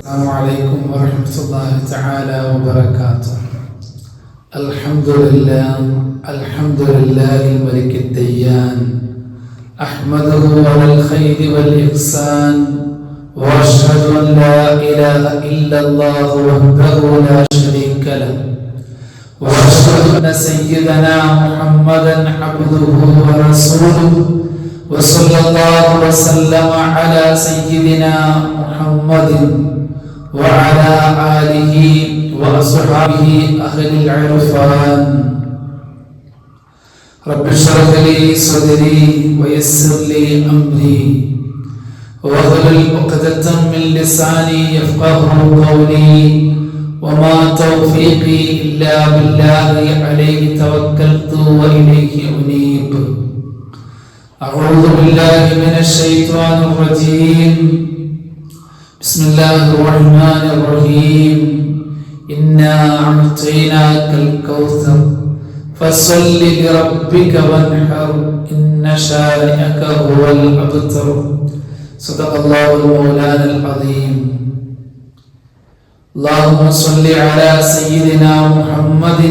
السلام عليكم ورحمة الله تعالى وبركاته. الحمد لله الملك الديان، أحمده على الخير والإحسان، وأشهد أن لا إله إلا الله وحده لا شريك له، وأشهد أن سيدنا محمدا عبده ورسوله، وصلى الله وسلم على سيدنا محمد وعلى آله وأصحابه أهل العرفان. رب اشرح لي صدري ويسر لي أمري واحلل عقدة من لساني يفقهوا قولي، وما توفيقي إلا بالله عليه توكلت وإليه أنيب. أعوذ بالله من الشيطان الرجيم. بسم الله الرحمن الرحيم. إنا أعطيناك الكوثر فصل لربك وانحر إن شانئك هو الأبتر. صدق الله المولانا العظيم. اللهم صل على سيدنا محمد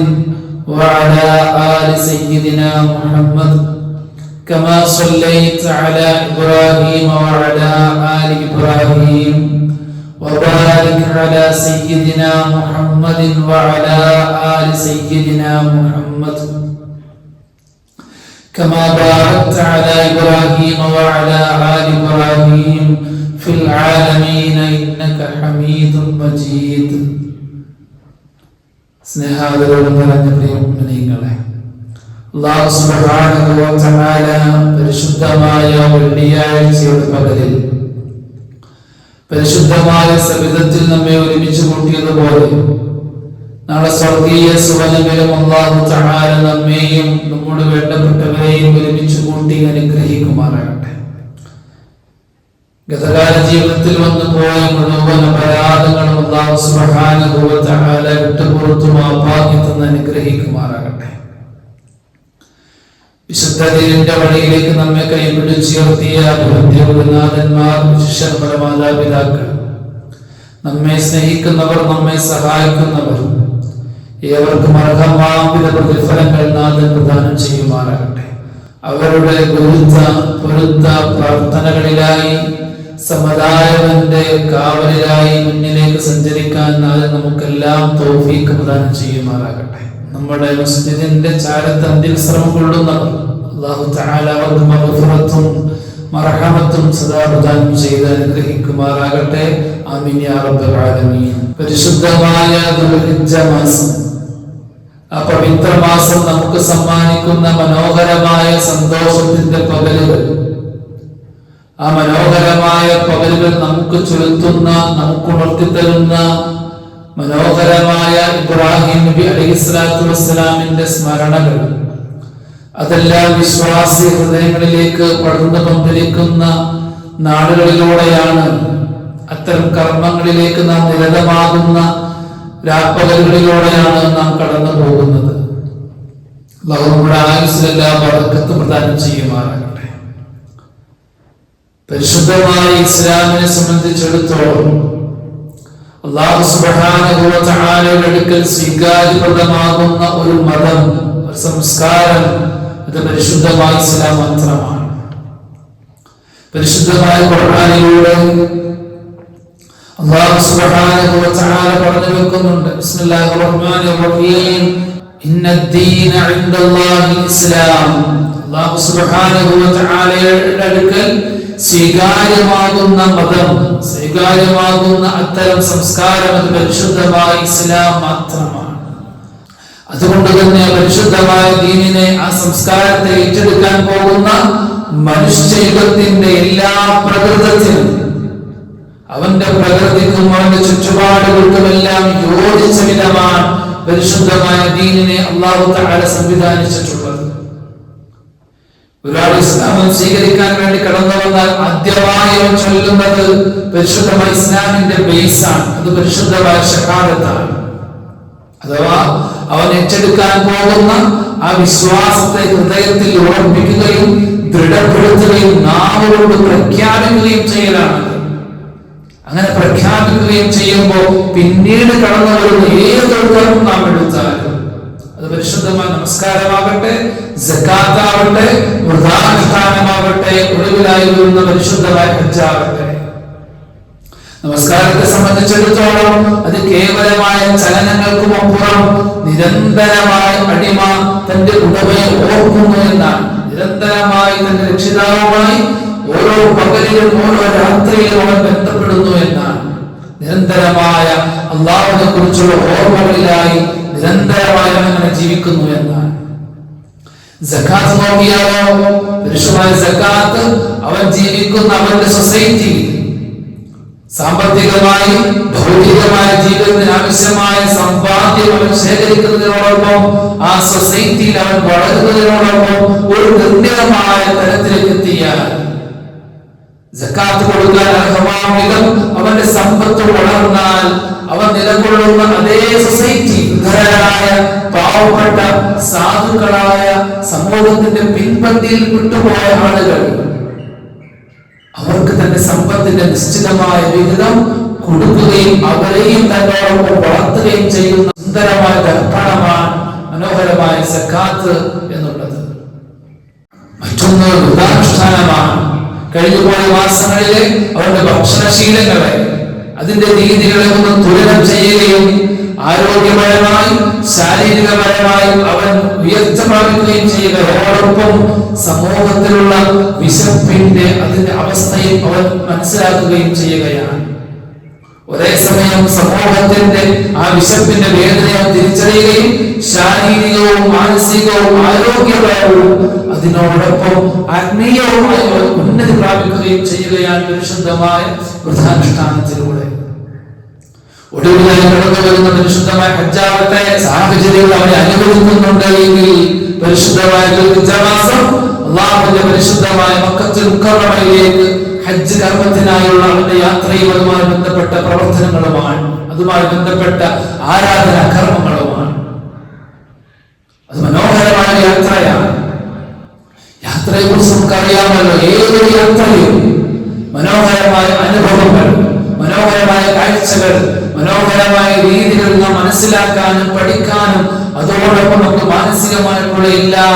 وعلى آل سيدنا محمد كما صليت على إبراهيم وعلى آل إبراهيم، وبارك على سيدنا محمد وعلى آل سيدنا محمد كما باركت على إبراهيم وعلى آل إبراهيم في العالمين إنك حميد مجيد. സ്നേഹാദരവും നിറഞ്ഞ പ്രിയമുഅ്മിനീങ്ങളെ, അല്ലാഹു സുബ്ഹാനഹു വ തആല പരിശുദ്ധമായ വെള്ളിയാഴ്ചയുടെ പകലിൽ പരിശുദ്ധമായ സബിതത്തിൽ നമ്മെ ഒരുമിച്ച് കൂട്ടിയതുപോലെ നാളെ സ്വർഗീയ സുവനത്തിലും അല്ലാഹു തആല നമ്മെയും നമ്മുടെ വേണ്ടപ്പെട്ടവരെയും ഒരുമിച്ച് കൂട്ടി അനുഗ്രഹിക്കുമാറാകട്ടെ. ഗതകാല ജീവിതത്തിൽ വന്നു പോയ മുഴുവൻ അപരാധങ്ങളും അല്ലാഹു സുബ്ഹാനഹു വ തആല വിട്ടുപുറത്തു മാപ്പാക്കി തന്ന് അനുഗ്രഹിക്കുമാറാകട്ടെ. വിശുദ്ധ ദീനിന്റെ വഴിയിലേക്ക് നമ്മെ കൈപിടിച്ചുയർത്തിയ ഗുരുനാഥന്മാർ, ശിഷ്യന്മാർ, മാതാപിതാക്കൾ, നമ്മെ സ്നേഹിക്കുന്നവർ, നമ്മെ സഹായിക്കുന്നവർ, ഏവർക്കും അർഹമായ പ്രതിഫലങ്ങൾ നാഥൻ പ്രദാനം ചെയ്യുമാറാകട്ടെ. അവരുടെ പൊരുത്ത പ്രാർത്ഥനകളിലായി സമുദായത്തിന്റെ കാവലിലായി മുന്നിലേക്ക് സഞ്ചരിക്കാൻ നാഥൻ നമുക്കെല്ലാം തൗഫീഖ് പ്രദാനം ചെയ്യുമാറാകട്ടെ. നമ്മുടെ മസ്ജിദിന്റെ ചാരത്ത് അന്ത്യവിശ്രമം കൊള്ളുന്നവർ അല്ലാഹു തആല അവർക്ക് മഗ്ഫിറത്തും മർഹമത്തും സദാ പ്രദാനം ചെയ്ത് അനുഗ്രഹിക്കുമാറാകട്ടെ. ആമീൻ യാ റബ്ബൽ ആലമീൻ. പരിശുദ്ധമായ ദുൽഹിജ്ജ മാസം, ആ പവിത്ര മാസം നമുക്ക് സമ്മാനിക്കുന്ന മനോഹരമായ സന്തോഷത്തിന്റെ പകലുകൾ, ആ മനോഹരമായ പകലുകൾ നമുക്ക് ചൊലുത്തുന്ന, നമുക്ക് ഉണർത്തിത്തരുന്ന മനോഹരമായ ഇബ്രാഹിം നബി അലൈഹിസ്സലാത്തു വസ്സലാമിന്റെ സ്മരണകൾ, അതെല്ലാം വിശ്വാസി ഹൃദയങ്ങളിലേക്ക് പടർന്നു പന്തലിക്കുന്ന നാളുകളിലൂടെയാണ്. അത്തരം കർമ്മങ്ങളിലേക്ക് നാം നിരതമാകുന്ന രാപ്പകലുകളിലൂടെയാണ് നാം കടന്നു പോകുന്നത്. അല്ലാഹു നമ്മുടെ ആയുസ്സിലെല്ലാം ബർക്കത്ത് പ്രദാനം ചെയ്യുമാറാകട്ടെ. പരിശുദ്ധമായ ഇസ്ലാമിനെ സംബന്ധിച്ചിടത്തോളം അല്ലാഹു സുബ്ഹാനഹു വ തആലയുടെ അടുക്കൽ സ്വീകാര്യപ്രദമാകുന്ന ഒരു മതം, ഒരു സംസ്കാരം, അത് പരിശുദ്ധമായ ഇസ്ലാം മാത്രമാണ്. പരിശുദ്ധമായ ഖുർആനിലൂടെ അല്ലാഹു സുബ്ഹാനഹു വ തആല പറഞ്ഞു വെക്കുന്നുണ്ട്. ബിസ്മില്ലാഹിർ റഹ്മാനിർ റഹീം. ഇന്നദ്ദീന ഇൻദല്ലാഹിൽ ഇസ്ലാം. അല്ലാഹു സുബ്ഹാനഹു വ തആലയുടെ അടുക്കൽ സ്വീകാര്യമാകുന്ന മതം, സ്വീകാര്യമാകുന്ന അത്തരം സംസ്കാരം, അത് പരിശുദ്ധമായ ഇസ്ലാം മാത്രമാണ്. അതുകൊണ്ട് തന്നെ പരിശുദ്ധമായ ദീനിനെ, ആ സംസ്കാരത്തെ ഏറ്റെടുക്കാൻ പോകുന്ന മനുഷ്യത്തിന്റെ എല്ലാ പ്രകൃതത്തിനും, അവന്റെ പ്രകൃതിക്കും അവന്റെ ചുറ്റുപാടുകൾക്കുമെല്ലാം യോജിച്ച വിധമാണ് പരിശുദ്ധമായ ദീനിനെ അല്ലാഹു തആല സംവിധാനിച്ചിട്ടുള്ളത്. ഒരാൾ ഇസ്ലാം സ്വീകരിക്കാൻ വേണ്ടി കടന്നു വന്നാൽ ആദ്യമായി അവൻ ചൊല്ലുന്നത് പരിശുദ്ധമായ ഇസ്ലാമിന്റെ ബേസാണ്. അത് പരിശുദ്ധമായ ഷഹാദത്താണ്. അഥവാ അവൻ ഏറ്റെടുക്കാൻ പോകുന്ന ആ വിശ്വാസത്തെ ഹൃദയത്തിൽ ഉറപ്പിക്കുകയും ദൃഢപ്പെടുത്തുകയും നാവുകൊണ്ട് പ്രഖ്യാപിക്കുകയും ചെയ്യലാണ്. അങ്ങനെ പ്രഖ്യാപിക്കുകയും ചെയ്യുമ്പോൾ പിന്നീട് കടന്നു വരുന്ന ഏതൊരു കർമ്മം നാം എടുത്താലും, അത് പരിശുദ്ധമായ നമസ്കാരമാകട്ടെ, സകാത്താവട്ടെ, വ്രതാനുഷ്ഠാനമാകട്ടെ, ഒടുവിലായി വരുന്ന പരിശുദ്ധമായ ഹജ്ജാവട്ടെ, നമസ്കാരത്തെ സംബന്ധിച്ചിടത്തോളം അത് കേവലമായ ചലനങ്ങൾക്കും അപ്പുറം നിരന്തരമായി അടിമ തന്റെ ഉടമയെ ഓർക്കുന്നു എന്നാണ്. നിരന്തരമായി തന്റെ രക്ഷിതാവുമായി ഓരോ പകലിലും ഓരോ രാത്രിയിലും അവൻ ബന്ധപ്പെടുന്നു എന്നാണ്. നിരന്തരമായ അല്ലാഹുവിനെ കുറിച്ചുള്ള ഓർമ്മകളിലായി നിരന്തരമായി അങ്ങനെ ജീവിക്കുന്നു എന്നാണ്. സകാത്ത് നോക്കിയാലോ, പരിശുദ്ധമായ സകാത്ത് അവൻ ജീവിക്കുന്ന അവന്റെ സൊസൈറ്റി സാമ്പത്തികമായി ഭൗതികമായ ജീവിതത്തിന് ആവശ്യമായ സമ്പാദ്യം അവൻ ശേഖരിക്കുന്നതിനോടൊപ്പം ആ സൊസൈറ്റിയിൽ അവൻ വളരുന്നതിനോടൊപ്പം ഒരു നിർണിതമായ തലത്തിലേക്ക് എത്തിയാൽ സകാത്ത് കൊടുക്കാൻ അർഹമായ വിധം അവന്റെ സമ്പത്ത് വളർന്നാൽ അവൻ നിലകൊള്ളുന്ന അതേ സൊസൈറ്റി ധനരായ പാവപ്പെട്ട സാധുക്കളായ സമൂഹത്തിന്റെ പിൻപന്തിയിൽ വിട്ടുപോയ ആളുകൾ അവർക്ക് തന്റെ സമ്പത്തിന്റെ നിശ്ചിതമായ വിഹിതം കൊടുക്കുകയും അവരെയും തന്നോടൊപ്പം വളർത്തുകയും ചെയ്യുന്ന സുന്ദരമായ ദർപ്പണമാണ് മനോഹരമായ സകാത്ത് എന്നുള്ളത്. മറ്റൊന്ന് വ്രതാനുഷ്ഠാനമാണ്. കഴിഞ്ഞുപോയ മാസങ്ങളിലെ അവരുടെ ഭക്ഷണശീലങ്ങളെ, അതിന്റെ രീതികളെ ഒന്ന് തുലനം ചെയ്യുകയും ആരോഗ്യപരമായി ശാരീരികപരമായി അവൻ ഉയർച്ച പ്രാപിക്കുകയും ചെയ്യുകയോടൊപ്പം സമൂഹത്തിലുള്ള വിശപ്പിന്റെ അതിന്റെ അവസ്ഥയും അവൻ മനസ്സിലാക്കുകയും ചെയ്യുകയാണ്. ഒരേ സമയം സമൂഹത്തിന്റെ ആ വിശപ്പിന്റെ വേദനയെ തിരിച്ചറിയുകയും ശാരീരികവും മാനസികവും ആരോഗ്യപരവും അതിനോടൊപ്പം ആത്മീയവുമായി ഉന്നതി പ്രാപിക്കുകയും ചെയ്യുകയാണ് പരിശുദ്ധമായ വ്രതാനുഷ്ഠാനത്തിലൂടെ. ഒടുവിലായി കടന്നു വരുന്ന പരിശുദ്ധമായ ഹജ്ജാവട്ടെ, സാഹചര്യങ്ങൾ അവനെ അനുവദിക്കുന്നുണ്ട് എങ്കിൽ പരിശുദ്ധമായ മാസം അല്ലാഹുവിന്റെ പരിശുദ്ധമായ മക്കത്തുൽ മുക്കറമയിലേക്ക് ഹജ്ജ് കർമ്മത്തിനായുള്ള അവന്റെ യാത്രയും അതുമായി ബന്ധപ്പെട്ട പ്രവർത്തനങ്ങളുമാണ്, അതുമായി ബന്ധപ്പെട്ട ആരാധനാ കർമ്മങ്ങളുമാണ്. അത് മനോഹരമായ യാത്രയാണ്. യാത്രയെ കുറിച്ച് നമുക്കറിയാമല്ലോ. ഏതൊരു യാത്രയും മനോഹരമായ അനുഭവങ്ങൾ, മനോഹരമായ കാഴ്ചകൾ, മനോഹരമായ രീതികൾ നാം മനസ്സിലാക്കാനും പഠിക്കാനും അതോടൊപ്പം നമുക്ക് മാനസികമായിട്ടുള്ള എല്ലാ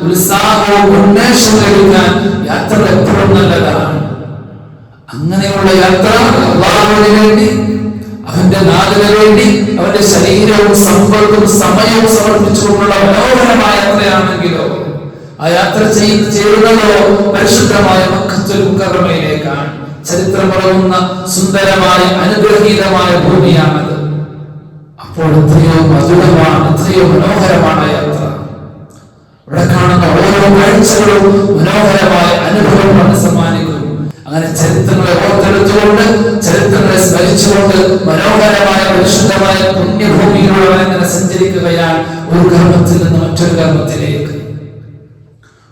ഉത്സാഹവും ഉന്മേഷവും ലഭിക്കാൻ യാത്ര എപ്പോഴും നല്ലതാണ്. അങ്ങനെയുള്ള യാത്ര അല്ലാഹുവിന് വേണ്ടി, അവന്റെ നാടിന് വേണ്ടി അവന്റെ ശരീരവും സമ്പത്തും സമയവും സമർപ്പിച്ചുകൊണ്ടുള്ള മനോഹരമായ യാത്രയാണെങ്കിലോ ആ യാത്ര ചെയ്യുന്നതോ പരിശുദ്ധമായ മക്കത്തുൽ മുക്കറമയിലേക്കാണ്. ചരിത്രമുറങ്ങുന്ന സുന്ദരമായ അനുഗ്രഹീതമായ ഭൂമിയാണത്. അപ്പോൾ എത്രയോ മധുരമാണ്, എത്രയോ മനോഹരമാണ് യാത്ര. ഇവിടെ കാണുന്ന ഓരോ കാഴ്ചകളും മനോഹരമായ അനുഭവമാണ് സമ്മാനിക്കും. അങ്ങനെ ചരിത്രങ്ങളെ ഓർത്തെടുത്തുകൊണ്ട്, ചരിത്രങ്ങളെ സ്മരിച്ചുകൊണ്ട് മനോഹരമായ പരിശുദ്ധമായ പുണ്യഭൂമിയിലൂടെ അങ്ങനെ സഞ്ചരിക്കുകയാണ് ഒരു കർമ്മത്തിൽ നിന്ന് മറ്റൊരു കർമ്മത്തിലേക്ക്.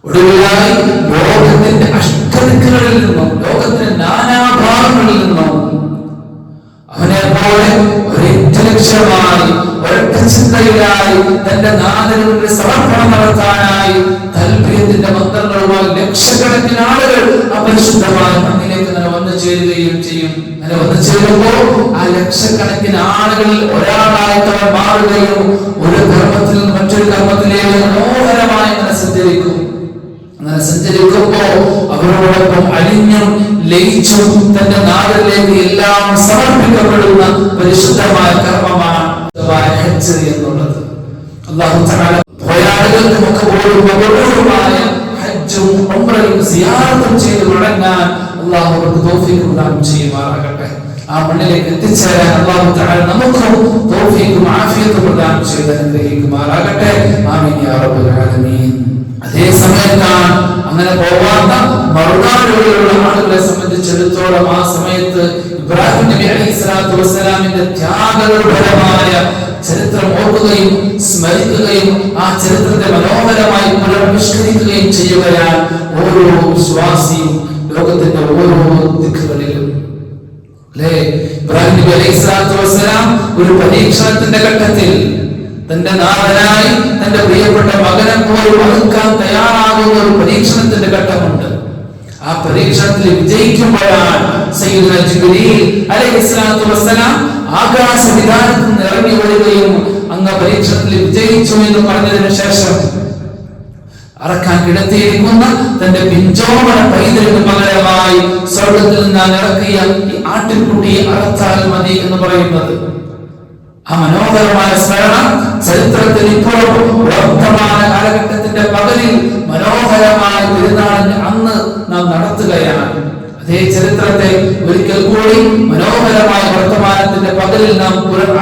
ഒടുവിലായി ലോകത്തിന്റെ അഷ്ടദിക്കുകളിൽ നിന്നും, ലോകത്തിന്റെ നാനാഭാഗങ്ങളിൽ നിന്നും അവനെ പോലെ ഒരൊറ്റ ലക്ഷ്യമായി, ഒരൊറ്റ ചിന്തയിലായി തന്റെ നാഥനുവിന്റെ സമർപ്പണം നടത്താനായി തൽബിയത്തിന്റെ മന്ത്രങ്ങളുമായി ലക്ഷക്കണക്കിന് ആളുകൾ അപരിശുദ്ധമായ മണ്ണിലേക്ക് തന്നെ വന്നു ചേരുകയും ചെയ്യും. അങ്ങനെ വന്നു ചേരുമ്പോൾ ആ ലക്ഷക്കണക്കിന് ആളുകളിൽ ഒരാളായി അവൻ മാറുകയും ഒരു കർമ്മത്തിൽ നിന്ന് മറ്റൊരു കർമ്മത്തിലേക്ക് മനോഹരമായി അങ്ങനെ സഞ്ചരിക്കും. അങ്ങനെ സഞ്ചരിക്കുമ്പോ അവരോടൊപ്പം അലിഞ്ഞും ലയിച്ചും തന്റെ നാടിലേക്ക് എല്ലാം സമർപ്പിക്കപ്പെടുന്ന പരിശുദ്ധമായ കർമ്മമാണ് ഹജ്ജ് എന്നുള്ളത്. അല്ലാഹു തആല പോയാളുകൾക്ക് മക്കബൂലുമായ ഹജ്ജും ഉംറയും സിയാറത്തും ചെയ്ത് മടങ്ങാൻ അല്ലാഹു അവർക്ക് തൗഫീഖ് പ്രദാനം ചെയ്യുമാറാകട്ടെ. ആ മണ്ണിലേക്ക് എത്തിച്ചേരാൻ അല്ലാഹു തആല നമുക്കും തൗഫീഖും ആഫിയത്തും പ്രദാനം ചെയ്ത് അനുഗ്രഹിക്കുമാറാകട്ടെ. ആമീൻ യാ റബ്ബൽ ആലമീൻ. അതേ സമയത്താണ് അങ്ങനെ പോവാത്ത മറുനാടുകളിലുള്ള ആളുകളെ സംബന്ധിച്ചിടത്തോളം ആ സമയത്ത് ഇബ്രാഹിം നബി അലൈഹിസ്സലാത്തു വസ്സലാമിന്റെ ത്യാഗനിർഭരമായ ചരിത്രം ഓർക്കുകയും സ്മരിക്കുകയും ആ ചരിത്രത്തെ മനോഹരമായി പുനർവിഷ്കരിക്കുകയും ചെയ്യുകയാണ് ഓരോ വിശ്വാസിയും ലോകത്തിന്റെ ഓരോ ദിക്കുകളിലും. അല്ലേ, ഇബ്രാഹിം നബി അലൈഹിസ്സലാത്തു വസ്സലാം ഒരു പരീക്ഷണത്തിന്റെ ഘട്ടത്തിൽ തന്റെ നാഥനായി തന്റെ പ്രിയപ്പെട്ട മകനെ പോലും വഹിക്കാൻ തയ്യാറാകുന്ന ഒരു പരീക്ഷണത്തിന്റെ ഘട്ടമുണ്ട്. ആ ആ പരീക്ഷണത്തിൽ വിജയിക്കുമ്പോഴാണ് സയ്യിദുനാ ജിബ്രീൽ അലൈഹിസ്സലാത്തു വസ്സലാം ആകാശ വിതാനത്തിൽ നിന്ന് ഇറങ്ങി വരികയും അങ്ങ് പരീക്ഷണത്തിൽ വിജയിച്ചു എന്ന് പറഞ്ഞതിന് ശേഷം അറക്കാൻ കിടത്തിയിരിക്കുന്ന തന്റെ പിഞ്ചോമന പൈതലിന് പകരമായി സ്വർഗത്തിൽ നിന്ന് ഇറക്കിയ ഈ ആട്ടിൻകുട്ടിയെ അറച്ചാൽ മതി എന്ന് പറയുന്നത്. ആ മനോഹരമായ സ്മരണം ചരിത്രത്തിൽ ഇപ്പോഴും വർത്തമാന കാലഘട്ടത്തിന്റെ പകലിൽ മനോഹരമായ പെരുന്നാളിന് അന്ന് നാം നടത്തുകയാണ്. അതേ ചരിത്രത്തെ ഒരിക്കൽ കൂടി മനോഹരമായ വർത്തമാനത്തിന്റെ പകലിൽ നാം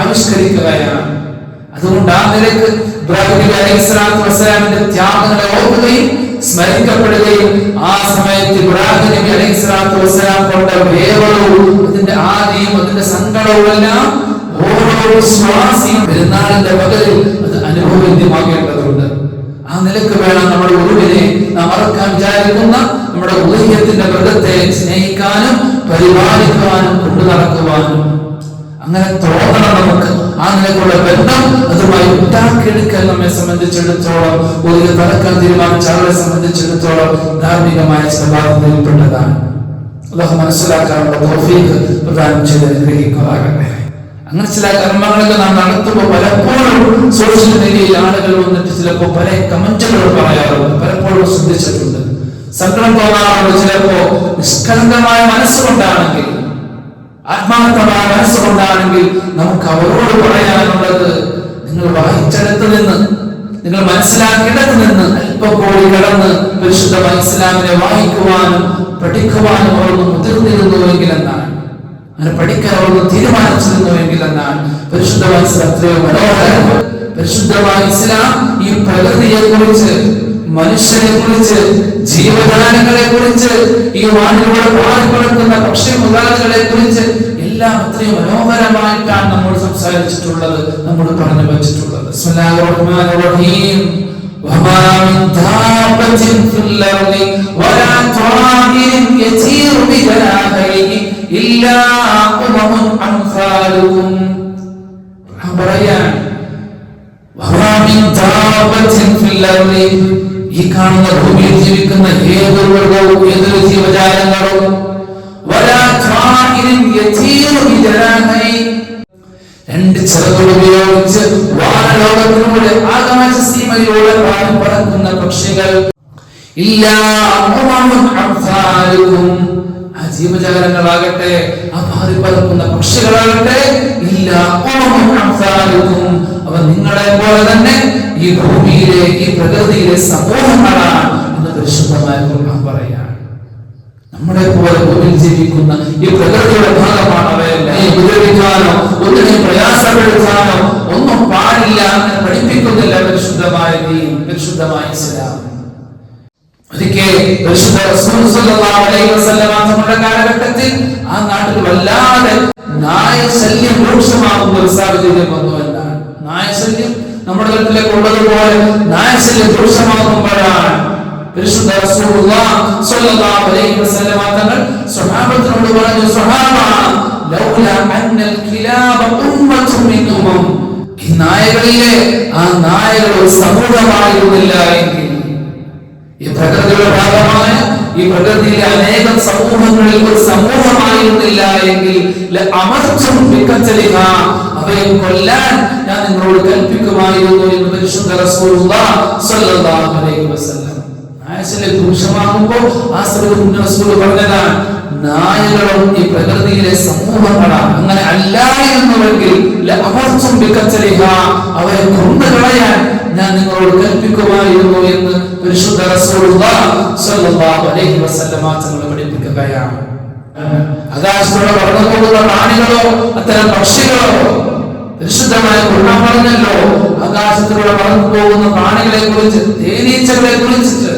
ആവിഷ്കരിക്കുകയാണ്. അതുകൊണ്ട് ആ നിലക്ക് ഇബ്രാഹിം നബി അലൈഹിസ്സലാത്തു വസ്സലാമിന്റെ ത്യാഗങ്ങളെ ഓർക്കുകയും സ്മരിക്കപ്പെടുകയും ആ സമയത്ത് ഇബ്രാഹിം നബി അലൈഹിസ്സലാത്തു വസ്സലാം കൊണ്ട വേവലും അതിന്റെ ആദിയും അതിന്റെ സങ്കടവും എല്ലാം ഓരോ വിശ്വാസിയും പെരുന്നാളിന്റെ പകലിൽ അത് അനുഭവവേദ്യമാകേണ്ടതുണ്ട്. ആ നിലക്ക് വേണം നമ്മുടെ ഉരുവിനെ നാം മറക്കാൻ വിചാരിക്കുന്ന നമ്മുടെ ഉദയത്തിന്റെ മൃഗത്തെ സ്നേഹിക്കാനും പരിപാലിക്കാനും കൊണ്ടു നടക്കുവാനും. അങ്ങനെ തോന്നണം നമുക്ക്. ആ നിലക്കുള്ള ബന്ധം അതുമായി ഉണ്ടാക്കിയെടുക്കാൻ നമ്മെ സംബന്ധിച്ചിടത്തോളം ഒരു തറക്കാൻ തീരുമാനിച്ച ആളെ സംബന്ധിച്ചിടത്തോളം ധാർമ്മികമായ സ്വഭാവത്തിൽപ്പെട്ടതാണ്. അല്ലാഹു മനസ്സിലാക്കാനുള്ള തൗഫീഖ് പ്രദാനം ചെയ്ത് അനുഗ്രഹിക്കുമാറാകട്ടെ. അങ്ങനെ ചില കർമ്മങ്ങളൊക്കെ നാം നടത്തുമ്പോൾ പലപ്പോഴും സോഷ്യൽ മീഡിയയിൽ ആളുകൾ വന്നിട്ട് ചിലപ്പോൾ പല കമന്റുകൾ പറയാറുണ്ട്. പലപ്പോഴും ശ്രദ്ധിച്ചിട്ടുണ്ട്. സങ്കടം തോന്നാറുണ്ട്. ചിലപ്പോ നിഷ്കളങ്കമായ മനസ്സുകൊണ്ടാണെങ്കിൽ, ആത്മാർത്ഥമായ മനസ്സുകൊണ്ടാണെങ്കിൽ നമുക്ക് അവരോട് പറയാനുള്ളത്, നിങ്ങൾ വായിച്ചെടുത്ത് നിന്ന്, നിങ്ങൾ മനസ്സിലാക്കിയിടത്ത് നിന്ന് അല്പം കൂടി കടന്ന് പരിശുദ്ധമായ ഇസ്ലാമിനെ വായിക്കുവാനും പഠിക്കുവാനും അവരൊന്ന് മുതിർന്നിരുന്നുവെങ്കിൽ എന്നാണ്, അങ്ങനെ പഠിക്കാൻ അവരൊന്ന് തീരുമാനിച്ചിരുന്നുവെങ്കിൽ എന്നാണ്. പരിശുദ്ധമായ ഇസ്ലാം എത്രയോ മനോഹരമാണ്. പരിശുദ്ധമായ ഇസ്ലാം ഈ പ്രകൃതിയെ കുറിച്ച്, മനുഷ്യനെ കുറിച്ച്, ജീവജാലങ്ങളെ കുറിച്ച്, ഈ വാനിലൂടെ പാറിപ്പറക്കുന്ന പക്ഷിമൃഗാദികളെ കുറിച്ച് എല്ലാം അത്രയും മനോഹരമായിട്ടാണ് നമ്മൾ സംസാരിച്ചിട്ടുള്ളത്, നമ്മൾ പറഞ്ഞു വെച്ചിട്ടുള്ളത്. ബിസ്മില്ലാഹിർ റഹ്മാനിർ റഹീം. വമാ മിൻ ദാബത്തിൻ ഫിൽ അർളി വലാ ത്വാഇരിൻ യതീറു ബിജനാഹിഹി ഇല്ലാ ഉമമുൻ അംസാലുകും. വമാ മിൻ ദാബത്തിൻ ഫിൽ അർളി, ഈ കാണുന്ന ഭൂമിയിൽ ജീവിക്കുന്ന ഏതൊരു മൃഗവും ഏതൊരു ജീവജാലങ്ങളും, വലാ ത്വാഇരിൻ യതീറു ബിജനാഹിഹി, രണ്ട് ചിറകുകൾ ഉപയോഗിച്ച് വാനലോകത്തിലൂടെ ആകാശസീമയിലൂടെ പറക്കുന്ന പക്ഷികൾ, ഇല്ലാ ഉമമുൻ അംസാലുകും, ആ ജീവജാലങ്ങളാകട്ടെ, ആ പറക്കുന്ന പക്ഷികളാകട്ടെ, ഇല്ലാ ഉമമുൻ അംസാലുകും, അവ നിങ്ങളെ പോലെ തന്നെ ഈ ഭൂമിയിലെ ഈ പ്രകൃതിയിലെ സമൂഹങ്ങളാണ് എന്ന് പരിശുദ്ധമായ ഖുർആൻ പറയാണ്. നമ്മളെ പോലെ ഭൂമിയിൽ ജീവിക്കുന്ന ഈ പ്രകൃതിയുടെ ഭാഗമാണ് അവയെല്ലാം. ഉപദ്രവിക്കാനോ ഒന്നിനെ പ്രയാസപ്പെടുത്താനോ ഒന്നും പാടില്ല എന്ന് പഠിപ്പിക്കുന്നില്ല പരിശുദ്ധമായ ദീൻ, പരിശുദ്ധമായ ഇസ്ലാം. ഒരിക്കൽ പരിശുദ്ധ റസൂൽ സ്വല്ലല്ലാഹു അലൈഹി വസല്ലം തങ്ങളുടെ കാലഘട്ടത്തിൽ ആ നാട്ടിൽ വല്ലാതെ നായശല്യം രൂക്ഷമാകുന്ന ഒരു സാഹചര്യം വന്നു എന്നാണ്. നായശല്യം നമ്മുടെ നാട്ടിലേക്ക് ഉള്ളതുപോലെ നായശല്യം രൂക്ഷമാകുമ്പോഴാണ് പരിശുദ്ധ റസൂലുള്ളാഹി സ്വല്ലല്ലാഹു അലൈഹി വസല്ലം തങ്ങൾ സ്വഹാബത്തിനോട് പറഞ്ഞു, സ്വഹാബ ലൗലാ അന്നൽ കിലാബ ഉമ്മത്തുൻ മിൻ ഉമ്മം, ഈ നായകളിലെ ആ നായകൾ ഒരു സമൂഹമായിരുന്നില്ല എങ്കിൽ, ഈ പ്രകൃതിയുടെ ഭാഗമായ ഈ പ്രകൃതിയിലെ അനേകം സമൂഹങ്ങളിൽ ഒരു സമൂഹമായിരുന്നില്ല എങ്കിൽ ലഅമർതും ബിഖത്ലിഹ, അവയെ കൊല്ലാൻ ഞാൻ നിങ്ങളോട് കൽപ്പിക്കുമായിരുന്നു എന്ന് പരിശുദ്ധ റസൂലുള്ളാഹി സ്വല്ലല്ലാഹു അലൈഹി വസല്ലം. നായശല്യം രൂക്ഷമാകുമ്പോൾ ആ സമയത്ത് റസൂൽ പറഞ്ഞതാണ്, നായകളും ഈ പ്രകൃതിയിലെ സമൂഹങ്ങളാണ്. അങ്ങനെ അല്ലായിരുന്നുവെങ്കിൽ ലഅമർതും ബിഖത്ലിഹ, അവയെ കൊന്നുകളയാൻ ഞാൻ നിങ്ങളോട് കൽപ്പിക്കുമായിരുന്നു എന്ന് പരിശുദ്ധ റസൂലുള്ളാഹി സ്വല്ലല്ലാഹു അലൈഹി വസല്ലം തങ്ങൾ പഠിപ്പിക്കുകയാണ്. ആകാശത്തോടെ പറന്നു പോകുന്ന പ്രാണികളോ അത്തരം പക്ഷികളോ, പരിശുദ്ധമായ ഖുർആൻ പറഞ്ഞല്ലോ ആകാശത്തിലൂടെ പറന്നു പോകുന്ന പ്രാണികളെ കുറിച്ച്, തേനീച്ചകളെ കുറിച്ചിട്ട്.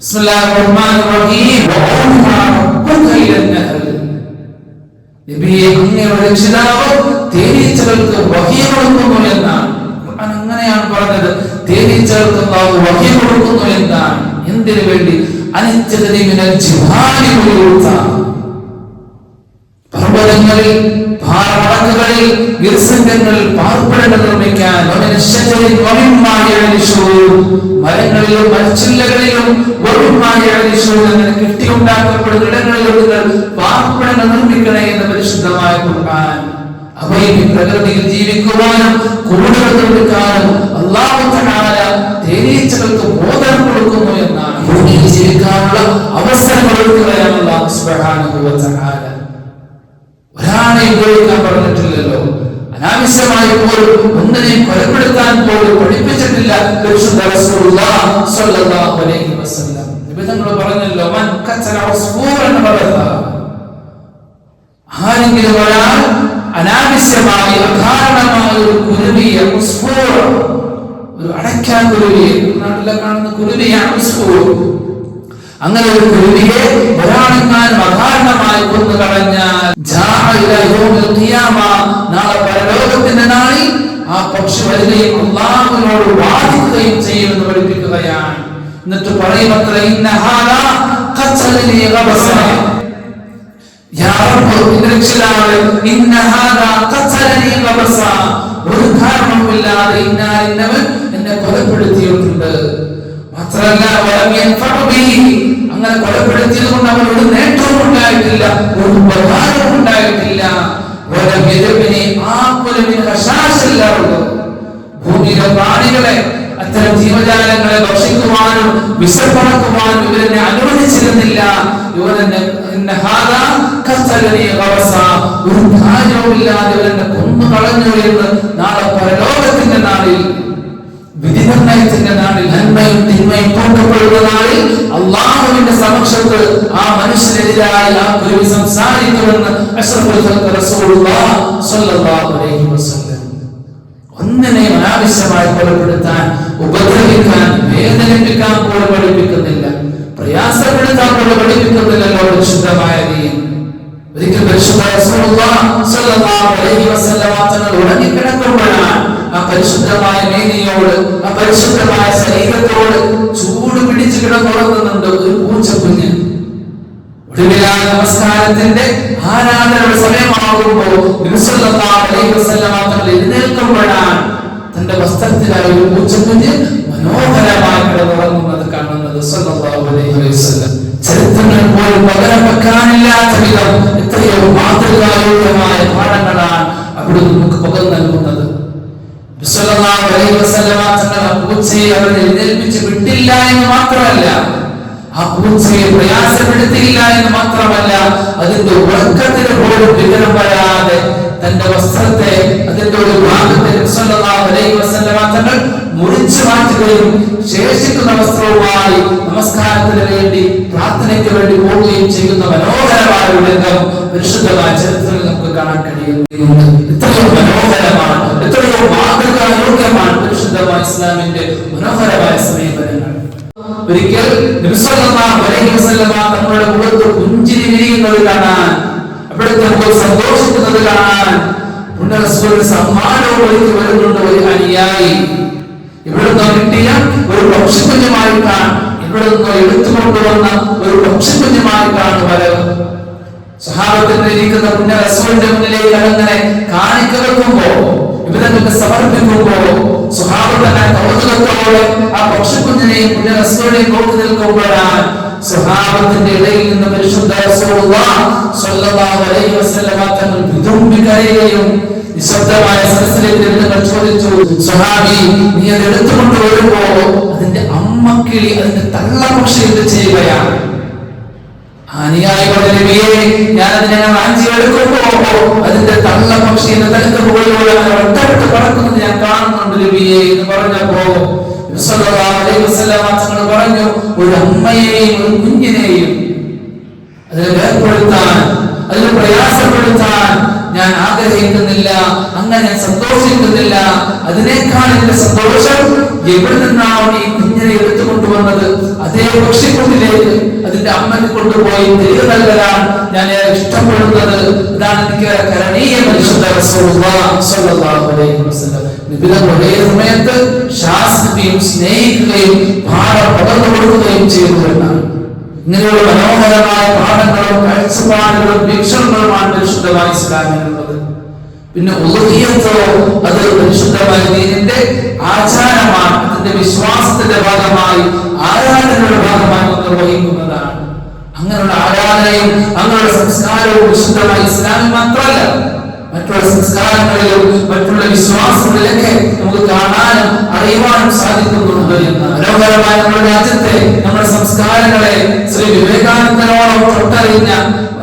ബിസ്മില്ലാഹിർ റഹ്മാനിർ റഹീം. നബിയെ, അങ്ങയുടെ രക്ഷിതാവ് തേനീച്ചകൾക്ക് വഹി കൊടുക്കുന്നു എന്നാണ് ഖുർആൻ. അങ്ങനെയാണ് പറഞ്ഞത്, തേനീച്ചകൾക്ക് അല്ലാഹു വഹി കൊടുക്കുന്നു എന്നാണ്. എന്തിനു വേണ്ടി? അനിത്യതനി മിനൽ ജിഹാനി ബുയൂത, പർവ്വതങ്ങളിൽ, പാറമടക്കുകളിൽ ഗിർസംഘങ്ങൾ പാർപ്പിടങ്ങൾ നിർമ്മിക്കാൻ മരങ്ങളിലും മരച്ചില്ലകളിലും അങ്ങനെ കെട്ടിയുണ്ടാക്കപ്പെടുന്ന ഇടങ്ങളിലും നിങ്ങൾ പാർപ്പിടങ്ങൾ നിർമ്മിക്കണേ എന്ന് പരിശുദ്ധമായ ഖുർആൻ. അവയിൽ പ്രകൃതിയിൽ ജീവിക്കുവാനും കൂടുകൾ നിർമ്മിക്കാനും അല്ലാഹു തആല തേനീച്ചകൾക്ക് ബോധനം കൊടുക്കുന്നു എന്നാണ്. ഭൂമിയിൽ ജീവിക്കാനുള്ള അവസരം കൊടുക്കുകയാണ് അല്ലാഹു സുബ്ഹാനഹു വ തആല. ഒരാളെ ഉപയോഗിക്കാൻ പറഞ്ഞിട്ടില്ലല്ലോ. അനാവശ്യമായി പോലും ഒന്നിനെയും കൊലപ്പെടുത്താൻ പോലും പഠിപ്പിച്ചിട്ടില്ല പരിശുദ്ധ റസൂലുള്ളാഹി സ്വല്ലല്ലാഹു അലൈഹി വസല്ലം. നിബിധങ്ങൾ പറഞ്ഞല്ലോ, മൻ ഖതല ഉസ്ഫൂറൻ വറസ, ആരെങ്കിലും ഒരാൾ അനാവശ്യമായി അകാരണമായ ഒരു കുരുവിയെ, ഒരു അടയ്ക്കാൻ കുരുവിയെ, നാട്ടിലെ കാണുന്ന കുരുവിയാണ് ഉസ്ഫൂർ, അങ്ങനെ ഒരു കുരുവിയെ ഒരാളെങ്ങാനും അകാരണമായി കൊന്നു കളഞ്ഞാൽ നാളെ പരലോകത്തിന്റെ നാളിൽ ആ പക്ഷി വരികയും അല്ലാഹുവിനോട് വാദിക്കുകയും ചെയ്യുമെന്ന് പഠിപ്പിക്കുകയാണ്. എന്നിട്ട് പറയുമത്ര, ഇന്ന ഹാദാ ഖതലനി ഗബസ, യാ റബ്ബ് രക്ഷിതാവേ, ഇന്ന ഹാദാ ഖതലനി ഗബസ, ഒരു കാരണവുമില്ലാതെ ഇന്നവൻ എന്നെ കൊലപ്പെടുത്തിയിട്ടുണ്ട്. മാത്രമല്ല അങ്ങനെ കൊലപ്പെടുത്തിയത് കൊണ്ട് അവനോട് നേട്ടവും ഉണ്ടായിട്ടില്ല, ഒരു ഉപകാരവും ഉണ്ടായിട്ടില്ല. ഭൂമിയിലെ പ്രാണികളെ, അത്തരം ജീവജാലങ്ങളെ ഭക്ഷിക്കുവാനും വിശപ്പടക്കുവാനും ഇവരെന്നെ അനുവദിച്ചിരുന്നില്ല. ഇവരെന്നെ ഒരു കാര്യവുമില്ലാതെ ഇവരെന്നെ കൊന്നു കളഞ്ഞു എന്ന് നാളെ പരലോകത്തിന്റെ നാളിൽ, വിധിനിർണയത്തിന്റെ നാളിൽ, നന്മയും തിന്മയും കൂട്ടപ്പെടുന്ന നാളിൽ അല്ലാഹുവിന്റെ സമക്ഷത്ത് ആ മനുഷ്യനെതിരായി ആ കുരുവി സംസാരിക്കുമെന്ന് അഷ്റഫുൽ ഖൽഖ് റസൂലുള്ളാഹി സ്വല്ലല്ലാഹു അലൈഹി വസല്ലം. ഒന്നിനെയും അനാവശ്യമായി കൊലപ്പെടുത്താൻ, ഉപദ്രവിക്കാൻ, വേദനിപ്പിക്കാൻ പോലും പഠിപ്പിക്കുന്നില്ല, പ്രയാസപ്പെടുത്താൻ പോലും പഠിപ്പിക്കുന്നില്ലല്ലോ പരിശുദ്ധമായ ദീൻ. ഒരിക്കൽ പരിശുദ്ധ റസൂലുള്ളാഹി സ്വല്ലല്ലാഹു അലൈഹി വസല്ലം തങ്ങൾ ഉറങ്ങിക്കിടക്കുമ്പോഴാണ് ആ പരിശുദ്ധമായ മേനിയോട്, ആ പരിശുദ്ധമായ ശരീരത്തോട് ചൂട് പിടിച്ചു കിടന്നുറങ്ങുന്നുണ്ട് ഒരു പൂച്ചക്കുഞ്ഞ്. ഒടുവിലായ നമസ്കാരത്തിന്റെ ആരാധനയുടെ സമയമാകുമ്പോൾ നബി സല്ലല്ലാഹു അലൈഹി വസല്ലം തങ്ങൾ എഴുന്നേൽക്കുമ്പോഴാണ് തന്റെ വസ്ത്രത്തിലായ ഒരു പൂച്ചക്കുഞ്ഞ് മനോഹരമായി കിടന്നുറങ്ങുന്നത് കാണുന്നത്. സല്ലല്ലാഹു അലൈഹി വസല്ലം ചരിത്രങ്ങൾ പോലും പകരം വെക്കാനില്ലാത്ത വിധം എത്രയോ മാതൃകായോഗ്യമായ പാഠങ്ങളാണ് അവിടെ നമുക്ക് പകർന്നു നൽകുന്നത്. സല്ലല്ലാഹു അലൈഹി വസല്ലം തങ്ങൾ ആ പൂച്ചയെ അവരെ എഴുന്നേൽപ്പിച്ച് വിട്ടില്ല എന്ന് മാത്രമല്ല, ആ പൂച്ചയെ പ്രയാസപ്പെടുത്തിയില്ല എന്ന് മാത്രമല്ല, അതിന്റെ ഉറക്കത്തിന് പോലും വിവരം വരാതെ തന്റെ വസ്ത്രത്തെ, അതിന്റെ ഒരു ഭാഗത്തെ സല്ലല്ലാഹു അലൈഹി വസല്ലം തങ്ങൾ മുറിച്ചു മാറ്റുകയും ശേഷിക്കുന്ന വസ്ത്രവുമായി നമസ്കാരത്തിന് വേണ്ടി, പ്രാർത്ഥനയ്ക്ക് വേണ്ടി പോവുകയും ചെയ്യുന്ന മനോഹരമായ ഒരു രംഗം പരിശുദ്ധമായ ചരിത്രത്തിൽ നമുക്ക് കാണാൻ കഴിയുന്നുണ്ട്. എത്രയോ മനോഹരമാണ്, എത്രയോ മാതൃകായോഗ്യമാണ് പരിശുദ്ധമായ ഇസ്ലാമിന്റെ മനോഹരമായ സമീപനങ്ങൾ. ഒരിക്കൽ നബി സല്ലല്ലാഹു അലൈഹി വസല്ലം തങ്ങളുടെ മുഖത്ത് പുഞ്ചിരി വിരിയുന്നത് കാണാൻ, അവിടുത്തെ മുഖം സന്തോഷിക്കുന്നത് കാണാൻ റസൂലുള്ളാഹി സമ്മാനവുമായി വരുന്നുണ്ട് ഒരു അനുയായി. ഇവിടുന്ന് കിട്ടിയ ഒരു പക്ഷിക്കുഞ്ഞുമായിട്ടാണ്, ഇവിടുന്ന് എടുത്തുകൊണ്ടുവന്ന ഒരു പക്ഷിക്കുഞ്ഞുമായിട്ടാണ് വരവ്. സ്വഹാബത്തിൽ ഇരിക്കുന്ന പുണ്യ റസൂലിന്റെ മുന്നിലേക്ക് അങ്ങനെ കാണിക്ക വെക്കുമ്പോ, ഇവരൊക്കെ സമർപ്പിക്കുമ്പോ, സ്വഹാബത്തിന്റെ കൗതുകത്തോടെ ആ പക്ഷിക്കുഞ്ഞിനെയും പുണ്യ റസൂലിനെയും നോക്കി നിൽക്കുമ്പോഴാണ് സ്വഹാബത്തിന്റെ ഇടയിൽ നിന്ന് പരിശുദ്ധ റസൂലുള്ളാഹി സ്വല്ലല്ലാഹു അലൈഹി വസല്ലം തങ്ങൾ വിതുമ്പി കരയുകയും നിശബ്ദമായ സദസ്സിലേക്ക് തങ്ങൾ ചോദിച്ചു, സ്വഹാബി, നീ അത് എടുത്തുകൊണ്ട് വരുമ്പോ അതിന്റെ അമ്മക്കിളി, അതിന്റെ തള്ളപക്ഷി എന്ത് ചെയ്യുകയാണ്? അനുയായി നബിയെ, ഞാൻ അതിനെ വാഞ്ചി എടുക്കുമ്പോ അതിന്റെ തള്ളപക്ഷി എന്ന തലക്ക് മുകളിലൂടെ ഒട്ടൊട്ട് പറക്കുന്നത് ഞാൻ കാണുന്നുണ്ട് നബിയെ എന്ന് പറഞ്ഞപ്പോ സല്ലല്ലാഹു അലൈഹി വസല്ലം തങ്ങൾ പറഞ്ഞു, ഒരു അമ്മയെയും ഒരു കുഞ്ഞിനെയും അതിനെ വേർപെടുത്താൻ, അതിനെ പ്രയാസപ്പെടുത്താൻ ഞാൻ ആഗ്രഹിക്കുന്നില്ല, അങ്ങനെ ഞാൻ സന്തോഷിക്കുന്നില്ല. അതിനേക്കാൾ എന്റെ സന്തോഷം എവിടെ നിന്നാണ് ഈ കുഞ്ഞിനെ എടുത്തുകൊണ്ടുവന്നത് അതേ പക്ഷിക്കുണ്ടിലേക്ക് അതിന്റെ അമ്മനെ കൊണ്ടുപോയി തിരികെ നൽകലാണ് ഞാൻ ഇഷ്ടപ്പെടുന്നത്. ഇതാണ് എനിക്ക് കരണീയം. പരിശുദ്ധ റസൂലുള്ളാഹി സ്വല്ലല്ലാഹു അലൈഹി വസല്ലം ഒരേ സമയത്ത് ശാസ്ത്രയും സ്നേഹിക്കുകയും ഭാരം പകർന്നു കൊടുക്കുകയും ചെയ്തു എന്നാണ്. ഇങ്ങനെയുള്ള മനോഹരമായ പാഠങ്ങളും കാഴ്ചപ്പാടുകളും വീക്ഷണങ്ങളുമാണ് പരിശുദ്ധമായ ഇസ്ലാമിനുള്ളത്. പിന്നെ ഉളുഹിയ്യത്തോ അത് പരിശുദ്ധമായ ദീനിന്റെ ആചാരമാണ്, അതിന്റെ വിശ്വാസത്തിന്റെ ഭാഗമായി ആരാധനയുടെ ഭാഗമായി നിർവഹിക്കുന്നതാണ്. അങ്ങനെയുള്ള ആരാധനയും അങ്ങനെയുള്ള സംസ്കാരവും വിശുദ്ധമായ ഇസ്ലാമിൽ മാത്രമല്ല, മറ്റുള്ള സംസ്കാരങ്ങളിലും മറ്റുള്ള വിശ്വാസങ്ങളിലൊക്കെ നമുക്ക് കാണാനും അറിയുവാനും സാധിക്കുന്നുണ്ട് എന്ന്. മനോഹരമായ നമ്മുടെ രാജ്യത്തെ നമ്മുടെ സംസ്കാരങ്ങളെ ശ്രീ വിവേകാനന്ദനോളം തൊട്ടറിഞ്ഞ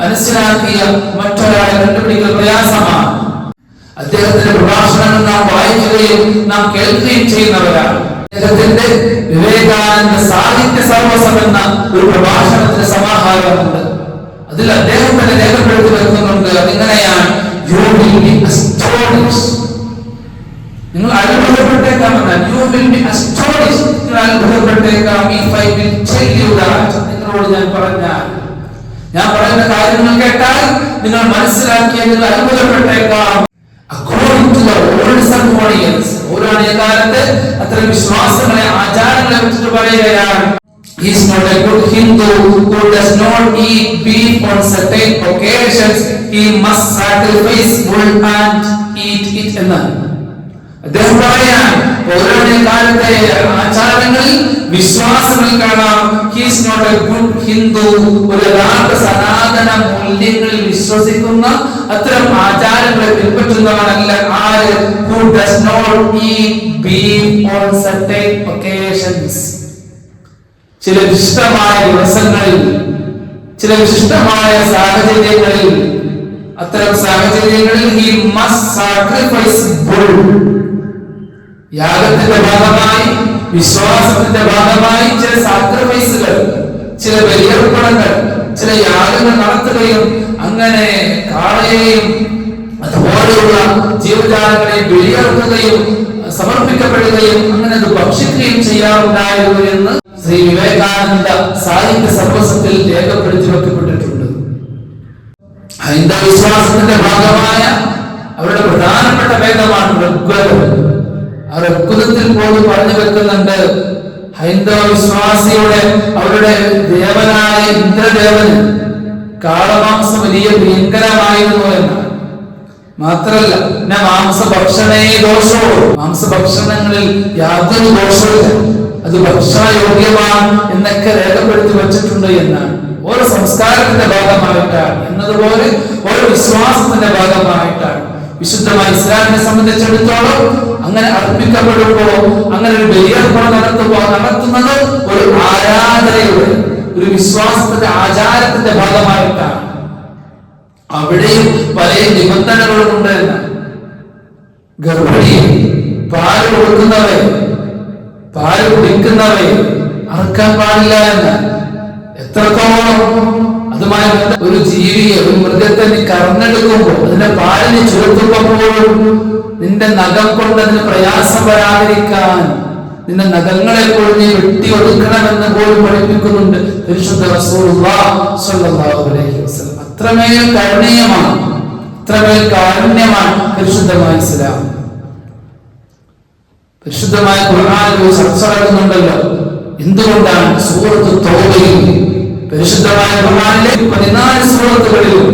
മനസ്സിലാക്കിയ മറ്റൊരാളെ കണ്ടുപിടിക്കൽ പ്രയാസമാണ്. അദ്ദേഹത്തിന്റെ പ്രഭാഷണങ്ങൾ നാം വായിക്കുകയും നാം കേൾക്കുകയും ചെയ്യുന്നവരാണ്. അദ്ദേഹത്തിന്റെ വിവേകാനന്ദ സാഹിത്യ സർവസം എന്ന ഒരു പ്രഭാഷണത്തിന്റെ സമാഹാരമുണ്ട്. അതിൽ അദ്ദേഹം തന്നെ രേഖപ്പെടുത്തി വെക്കുന്നുണ്ട്. അതിങ്ങനെയാണ്: You will be astonished. നിങ്ങൾ അത്ഭുതപ്പെട്ടേക്കാമെന്നാണ്. You will be astonished. നിങ്ങൾ അത്ഭുതപ്പെട്ടേക്കാം. If I will tell you that. നിങ്ങളോട് ഞാൻ പറയുന്ന കാര്യങ്ങൾ കേട്ടാൽ നിങ്ങൾ മനസ്സിലാക്കിയാൽ നിങ്ങൾ അത്ഭുതപ്പെട്ടേക്കാം. According to the old ceremonials, പൗരാണിക കാലത്ത് അത്തരം വിശ്വാസങ്ങളെ ആചാരങ്ങളെ വെച്ചിട്ട് പറയുകയാണ്: He is not a good Hindu who does not eat beef on certain occasions. He must sacrifice bull and eat it. എന്നാണ് അദ്ദേഹം പറയാൻ. പൗരാണിക കാലത്തെ ആചാരങ്ങളിൽ വിശ്വാസങ്ങളിൽ കാണാം he is not a good Hindu, ഒരു യഥാർത്ഥ സനാതന മൂല്യങ്ങളിൽ വിശ്വസിക്കുന്ന അത്തരം ആചാരങ്ങളെ പിൻപറ്റുന്നവനല്ല ആര്? who does not eat beef on certain occasions. ചില വിശിഷ്ടമായ ദിവസങ്ങളിൽ, ചില വിശിഷ്ടമായ സാഹചര്യങ്ങളിൽ, അത്തരം സാഹചര്യങ്ങളിൽ he must sacrifice bull. യാഗത്തിന്റെ ഭാഗമായി, വിശ്വാസത്തിന്റെ ഭാഗമായി ചില സാക്രിഫൈസുകൾ, ചില ബലിയർപ്പണങ്ങൾ, ചില യാഗങ്ങൾ നടത്തുകയും അങ്ങനെ കാളയെയും അതുപോലെയുള്ള ജീവജാലങ്ങളെ ബലിയർക്കുകയും സമർപ്പിക്കപ്പെടുകയും അങ്ങനെ അത് ഭക്ഷിക്കുകയും ചെയ്യാറുണ്ടായിരുന്നു എന്ന് ശ്രീ വിവേകാനന്ദ സാഹിത്യ സർവസത്തിൽ രേഖപ്പെടുത്തി വെക്കപ്പെട്ടിട്ടുണ്ട്. ഹൈന്ദവ വിശ്വാസത്തിന്റെ ഭാഗമായ അവരുടെ പ്രധാനപ്പെട്ട വേദമാണ് ഋഗ്വേദം. ആ ഋഗ്വേദത്തിൽ പോലും പറഞ്ഞു വെക്കുന്നുണ്ട് ഹൈന്ദവ വിശ്വാസിയുടെ അവരുടെ ദേവനായ ഇന്ദ്രദേവന് കാളമാംസം വലിയ ഭയങ്കരമായിരുന്നു എന്നാണ്. മാത്രല്ല മാംസഭക്ഷണേ ദോഷവും, മാംസഭക്ഷണങ്ങളിൽ യാതൊരു ദോഷവുമില്ല, അത് ഭക്ഷണയോഗ്യമാണ് എന്നൊക്കെ രേഖപ്പെടുത്തി വച്ചിട്ടുണ്ട് എന്നാണ്. ഓരോ സംസ്കാരത്തിന്റെ ഭാഗമായിട്ടാണ് എന്നതുപോലെ ഓരോ വിശ്വാസത്തിന്റെ ഭാഗമായിട്ടാണ്. വിശുദ്ധമായ ഇസ്ലാമിനെ സംബന്ധിച്ചിടത്തോളം അങ്ങനെ അർപ്പിക്കപ്പെടുമ്പോൾ, അങ്ങനെ ഒരു ബലിയർപ്പണം നടത്തുന്നത് ഒരു ആരാധനയുടെ, ഒരു വിശ്വാസത്തിന്റെ ആചാരത്തിന്റെ ഭാഗമായിട്ടാണ്. അവിടെയും പല നിബന്ധനകളുമുണ്ട് എന്നാണ്. ഗർഭിണി, പാല് കൊടുക്കുന്നവരെ, പാല് കുടിക്കുന്നവരെ അറക്കാൻ പാടില്ല എന്ന്. എത്രത്തോളം അതുമായി ഒരു ജീവിയെ, ഒരു മൃഗത്തെ നീ കറന്നെടുക്കുമ്പോൾ, അതിന്റെ പാലിന് ചുരുത്തുമ്പോഴും നിന്റെ നഖം കൊണ്ട് അതിന് പ്രയാസം വരാതിരിക്കാൻ നിന്റെ നഖങ്ങളെ പോലും നീ വെട്ടി ഒതുക്കണമെന്ന് പോലും പഠിപ്പിക്കുന്നുണ്ട് പരിശുദ്ധ റസൂലുള്ളാഹി സ്വല്ലല്ലാഹു അലൈഹി വസല്ലം. അത്രമേൽ കരുണീയമാണ്, അത്രമേൽ കാരുണ്യമാണ് പരിശുദ്ധമായ ഇസ്ലാം. പരിശുദ്ധമായ ഖുർആനിൽ ചർച്ച നടക്കുന്നുണ്ടല്ലോ. എന്തുകൊണ്ടാണ് സൂറത്ത് തൗബയിൽ, പരിശുദ്ധമായ ഖുർആനിലെ 14 സൂറത്തുകളിലും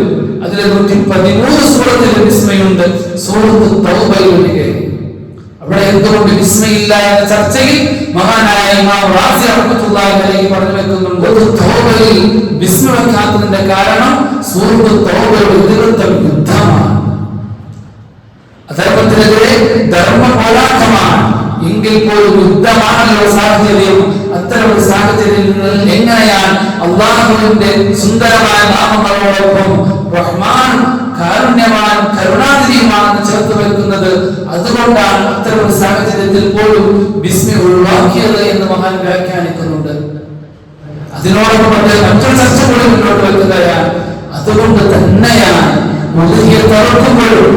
അതിലെ 113 സൂറത്തിൽ ബിസ്മയുണ്ട്. സൂറത്ത് തൗബയിൽ അവിടെ എന്തുകൊണ്ട് ബിസ്മില്ല എന്ന ചർച്ചയിൽ മഹാനായ ഇമാം റാസി റഹ്മത്തുള്ളാഹി അലൈഹി പറഞ്ഞു വെക്കുന്നുണ്ട്. തൗബയിൽ ബിസ്മി വെക്കാത്തതിന്റെ കാരണം സൂറത്ത് തൗബയുടെ എതിർത്ത യുദ്ധമാണ്, അധർമ്മത്തിനെതിരെ ധർമ്മ പോരാട്ടമാണ്. എങ്കിൽ പോലും യുദ്ധമാണല്ലോ സാഹചര്യം. അത്തരം ഒരു സാഹചര്യങ്ങളിൽ എങ്ങനെയാണ് അള്ളാഹുവിന്റെ സുന്ദരമായ നാമങ്ങളോടൊപ്പം റഹ്മാൻ, കാരുണ്യവാൻ, കരുണാനിധിയുമാണെന്ന് ചേർത്ത് വെക്കുന്നത്? അതുകൊണ്ടാണ് അത്തരം ഒരു സാഹചര്യത്തിൽ പോലും ബിസ്മി ഒഴിവാക്കിയത് എന്ന് മഹാൻ വ്യാഖ്യാനിക്കുന്നുണ്ട്. അതിനോടൊപ്പം അദ്ദേഹം മറ്റൊരു ചർച്ച കൂടി മുന്നോട്ട് വെക്കുകയാണ്. അതുകൊണ്ട് തന്നെയാണ് ഉളുഹിയ്യത്ത് തുറക്കുമ്പോഴും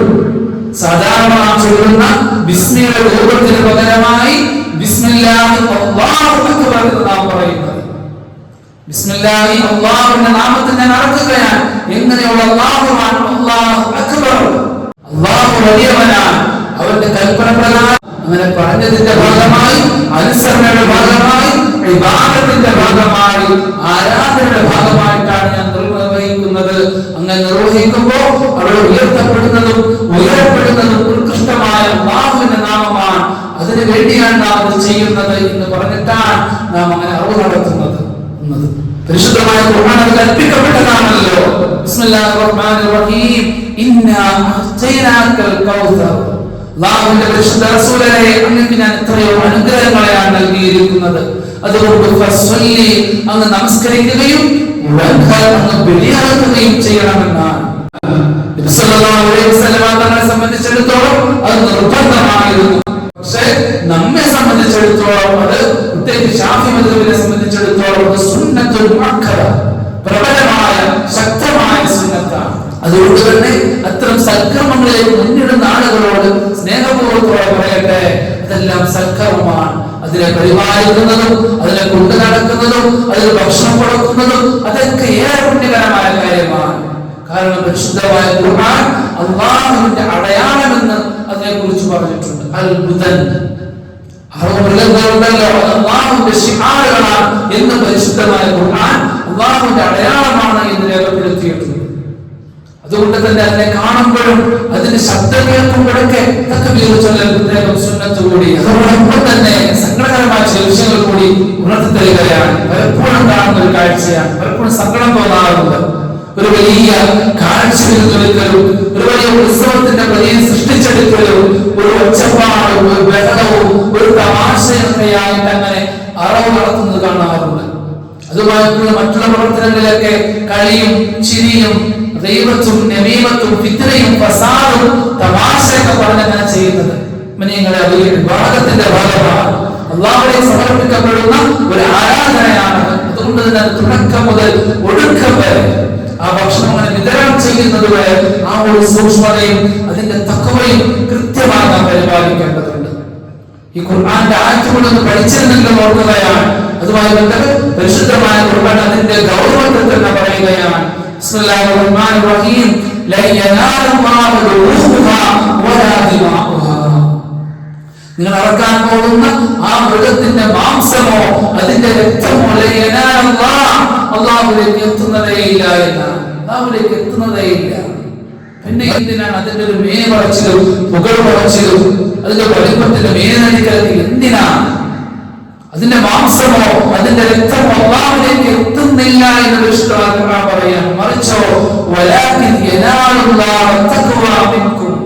സാധാരണ ചൊല്ലുന്ന ബിസ്മിയുടെ രൂപത്തിന് പകരമായി ബിസ്മില്ലാഹി അല്ലാഹു അക്ബർ എന്ന് നാം പറയുന്നത്. ബിസ്മില്ലാഹി അല്ലാഹുവിന്റെ നാമത്തിൽ ഞാൻ നടക്കുകയാണ്. എങ്ങനെയുള്ള അല്ലാഹുവാണ് അല്ലാഹു അക്ബർ, അല്ലാഹു വലിയവനാണ്. അവന്റെ കൽപ്പന പ്രകാരം അങ്ങനെ പറഞ്ഞതിന്റെ ഭാഗമായി, അനുസരണയുടെ ഭാഗമായി, ഇബാദത്തിന്റെ ഭാഗമായി, ആരാധനയുടെ ഭാഗമായിട്ടാണ് ഞാൻ നിർവഹിക്കുന്നത്. അങ്ങനെ നിർവഹിക്കുമ്പോൾ അവിടെ ഉയർത്തപ്പെടുന്നതും ഉയരപ്പെടുന്ന എന്തിനു വേണ്ടിയാണ് നാം അത് ചെയ്യുന്നത് എന്ന് പറഞ്ഞിട്ടാണ് നാം അങ്ങനെ അറിവ് നടത്തുന്നത്. പരിശുദ്ധമായ ഖുർആൻ അത് കൽപ്പിക്കപ്പെട്ടതാണല്ലോ. ബിസ്മില്ലാഹിർ റഹ്മാനിർ റഹീം ഇന്നാ അഹ്തൈനാകൽ കൗസർ. അല്ലാഹുവിന്റെ പരിശുദ്ധ റസൂലേ, അങ്ങേക്ക് ഞാൻ എത്രയോ അനുഗ്രഹങ്ങളെയാണ് നൽകിയിരിക്കുന്നത്. അതുകൊണ്ട് ഫസ്വല്ലി, അങ്ങ് നമസ്കരിക്കുകയും അങ്ങ് ബലിയർക്കുകയും ചെയ്യണമെന്നാണ്. നബി സല്ലല്ലാഹു അലൈഹി വസല്ലം തങ്ങളെ സംബന്ധിച്ചിടത്തോളം അത് നിർബന്ധമായിരുന്നു. പക്ഷേ നമ്മെ സംബന്ധിച്ചിടത്തോളം, അത് പ്രത്യേകിച്ച് ശാഫി മദ്ഹബിനെ സംബന്ധിച്ചിടത്തോളം സുന്നത്തുൽ മുഅക്കദ, പ്രബലമായ ശക്തമായ സുന്നത്താണ്. അതുകൊണ്ട് തന്നെ അത്തരം സൽക്കർമ്മങ്ങളിലേക്ക് മുന്നിടുന്ന ആളുകളോട് സ്നേഹപൂർവ്വത്തോടെ പറയട്ടെ, അതെല്ലാം സൽക്കർമ്മമാണ്. അതിനെ പരിപാലിക്കുന്നതും അതിനെ കൊണ്ടു നടക്കുന്നതും അതിന് ഭക്ഷണം കൊടുക്കുന്നതും അതൊക്കെ ഏറെ പുണ്യകരമായ കാര്യമാണ്. കാരണം പരിശുദ്ധമായ ഖുർആൻ അല്ലാഹുവിന്റെ അടയാളമെന്ന് അതിനെ കുറിച്ച് പറഞ്ഞിട്ടുണ്ട്. അത്ഭുതൻ, മൃഗങ്ങളുണ്ടല്ലോ, അല്ലാഹുവിന്റെ ശിആറുകളാണ് എന്ന് പരിശുദ്ധമായ ഖുർആൻ അല്ലാഹുവിന്റെ അടയാളമാണ് എന്ന് രേഖപ്പെടുത്തിയിട്ടുണ്ട്. അതുകൊണ്ട് തന്നെ അതിനെ കാണുമ്പോഴും അതിന്റെ ശബ്ദം കേൾക്കുമ്പോഴൊക്കെ തക്ബീർ ചൊല്ലൽ പ്രത്യേകം സുന്നത്ത് കൂടി. അതോടൊപ്പം തന്നെ സങ്കടകരമായ ചില വിഷയങ്ങൾ കൂടി ഉണർത്തി തരികയാണ്. പലപ്പോഴും കാണുന്ന ഒരു കാഴ്ചയാണ്, പലപ്പോഴും സങ്കടം തോന്നാറുണ്ട്. ഒരു വലിയ കാഴ്ച വിരുന്നൊരുക്കലും, ഒരു വലിയ ഉത്സവത്തിന്റെ വലിയ സൃഷ്ടിച്ചെടുക്കലും, ഒരു ഒച്ചപ്പാടും ഒരു ബഹളവും ഒരു തമാശയൊക്കെയായിട്ട് അങ്ങനെ അറവ് നടത്തുന്നത് കാണാറുണ്ട്. അതുമായിട്ടുള്ള മറ്റുള്ള പ്രവർത്തനങ്ങളിലൊക്കെ കളിയും ചിരിയും ദൈവത്തും നമീമത്തും ഫിത്നയും ഫസാദും തമാശയൊക്കെ പറഞ്ഞങ്ങനെ ചെയ്യുന്നത് നിങ്ങളെ വലിയ വിവാദത്തിന്റെ ഭാഗമാണ്. അല്ലാഹുവിനെ സമർപ്പിക്കപ്പെടുന്ന ഒരു ആരാധനയാണ്. അതുകൊണ്ട് തന്നെ തുടക്കം മുതൽ ഒടുക്കം വരെ ആ ഭക്ഷണം അങ്ങനെ വിതരണം ചെയ്യുന്നത് വരെ ആ ഒരു സൂക്ഷ്മതയും അതിന്റെ തഖ്വയും കൃത്യമായി നാം പരിപാലിക്കേണ്ടതുണ്ട്. ഈ ഖുർആന്റെ ആയത്തുകളൊന്ന് പഠിച്ചിരുന്നെങ്കിലും ഓർക്കുകയാണ്. അതുമായി ബന്ധപ്പെട്ട് പരിശുദ്ധമായ ഖുർആൻ അതിന്റെ ഗൗരവത്തിൽ തന്നെ പറയുകയാണ്. ബിസ്മില്ലാഹിർ റഹ്മാനിർ റഹീം ലൻ യനാലല്ലാഹു ലുഹൂമുഹാ വലാ ദിമാഉഹാ. നിങ്ങൾ അറക്കാൻ പോകുന്ന ആ മൃഗത്തിന്റെ മാംസമോ അതിന്റെ രക്തമോ ലൻ യനാലല്ലാഹ്, അല്ലാഹുവിലേക്ക് എത്തുന്നതേയില്ല എന്നാണ്. അല്ലാഹുവിലേക്ക് എത്തുന്നതേയില്ല. പിന്നെ എന്തിനാണ് അതിന്റെ ഒരു മേ പറച്ചിലും പുകൾ പറച്ചിലും അതിന്റെ വലിപ്പത്തിന്റെ മേനടിക്കലൊക്കെ എന്തിനാണ്? അതിന്റെ മാംസമോ അതിന്റെ രക്തമോ അല്ലാഹുവിലേക്ക് എത്തുന്നില്ല എന്ന് വിശുദ്ധ പറയാൻ. മറിച്ചോ വലാകിൻ യനാലുല്ലാഹു തഖ്വാ മിൻകും,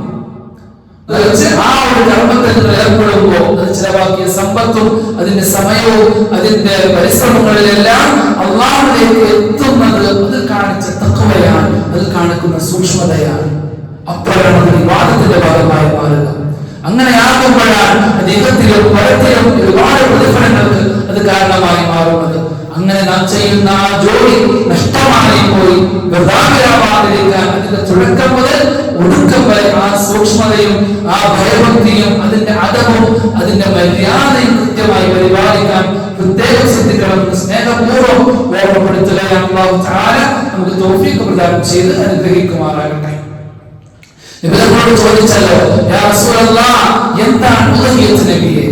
ആ ഒരു കർമ്മത്തിൽ ഏർപ്പെടുമ്പോ അത് ചിലവാക്കിയ സമ്പത്തും അതിന്റെ സമയവും അതിന്റെ പരിശ്രമങ്ങളിലെല്ലാം അല്ലാഹുവിലേക്ക് എത്തുന്നത് അത് കാണിച്ച തഖ്വയാണ്, അത് കാണിക്കുന്ന സൂക്ഷ്മതയാണ്. അപ്പോഴാണ് വിവാദത്തിന്റെ ഭാഗമായി മാറുക. അങ്ങനെയാകുമ്പോഴാണ് ദൈവത്തിലും പരത്തിലും ഒരുപാട് പ്രതിഫലങ്ങൾക്ക് അത് കാരണമായി മാറുന്നത്. അങ്ങനെ നാം ചെയ്യുന്ന ആ ജോലി നഷ്ടമായി പോയി വൃഥാവിലാവാതിരിക്കാൻ അതിന്റെ തുടക്കം മുതൽ ഒടുക്കം വരെ ആ സൂക്ഷ്മതയും ആ ഭയഭക്തിയും അതിന്റെ അദബും അതിന്റെ മര്യാദയും കൃത്യമായി പരിപാലിക്കാൻ പ്രത്യേകം ശ്രദ്ധിക്കണമെന്ന് സ്നേഹപൂർവ്വം ഓർമ്മപ്പെടുത്തുകയാണ്. അല്ലാഹു തആല നമുക്ക് തൗഫീഖ് പ്രദാനം ചെയ്ത് അനുഗ്രഹിക്കുമാറാകട്ടെ. ഇവരോട് ചോദിച്ചല്ലോ, യാ റസൂലല്ലാഹ്, എന്താണ് ഉദ്ഹിയ്യത്ത് നബിയെ?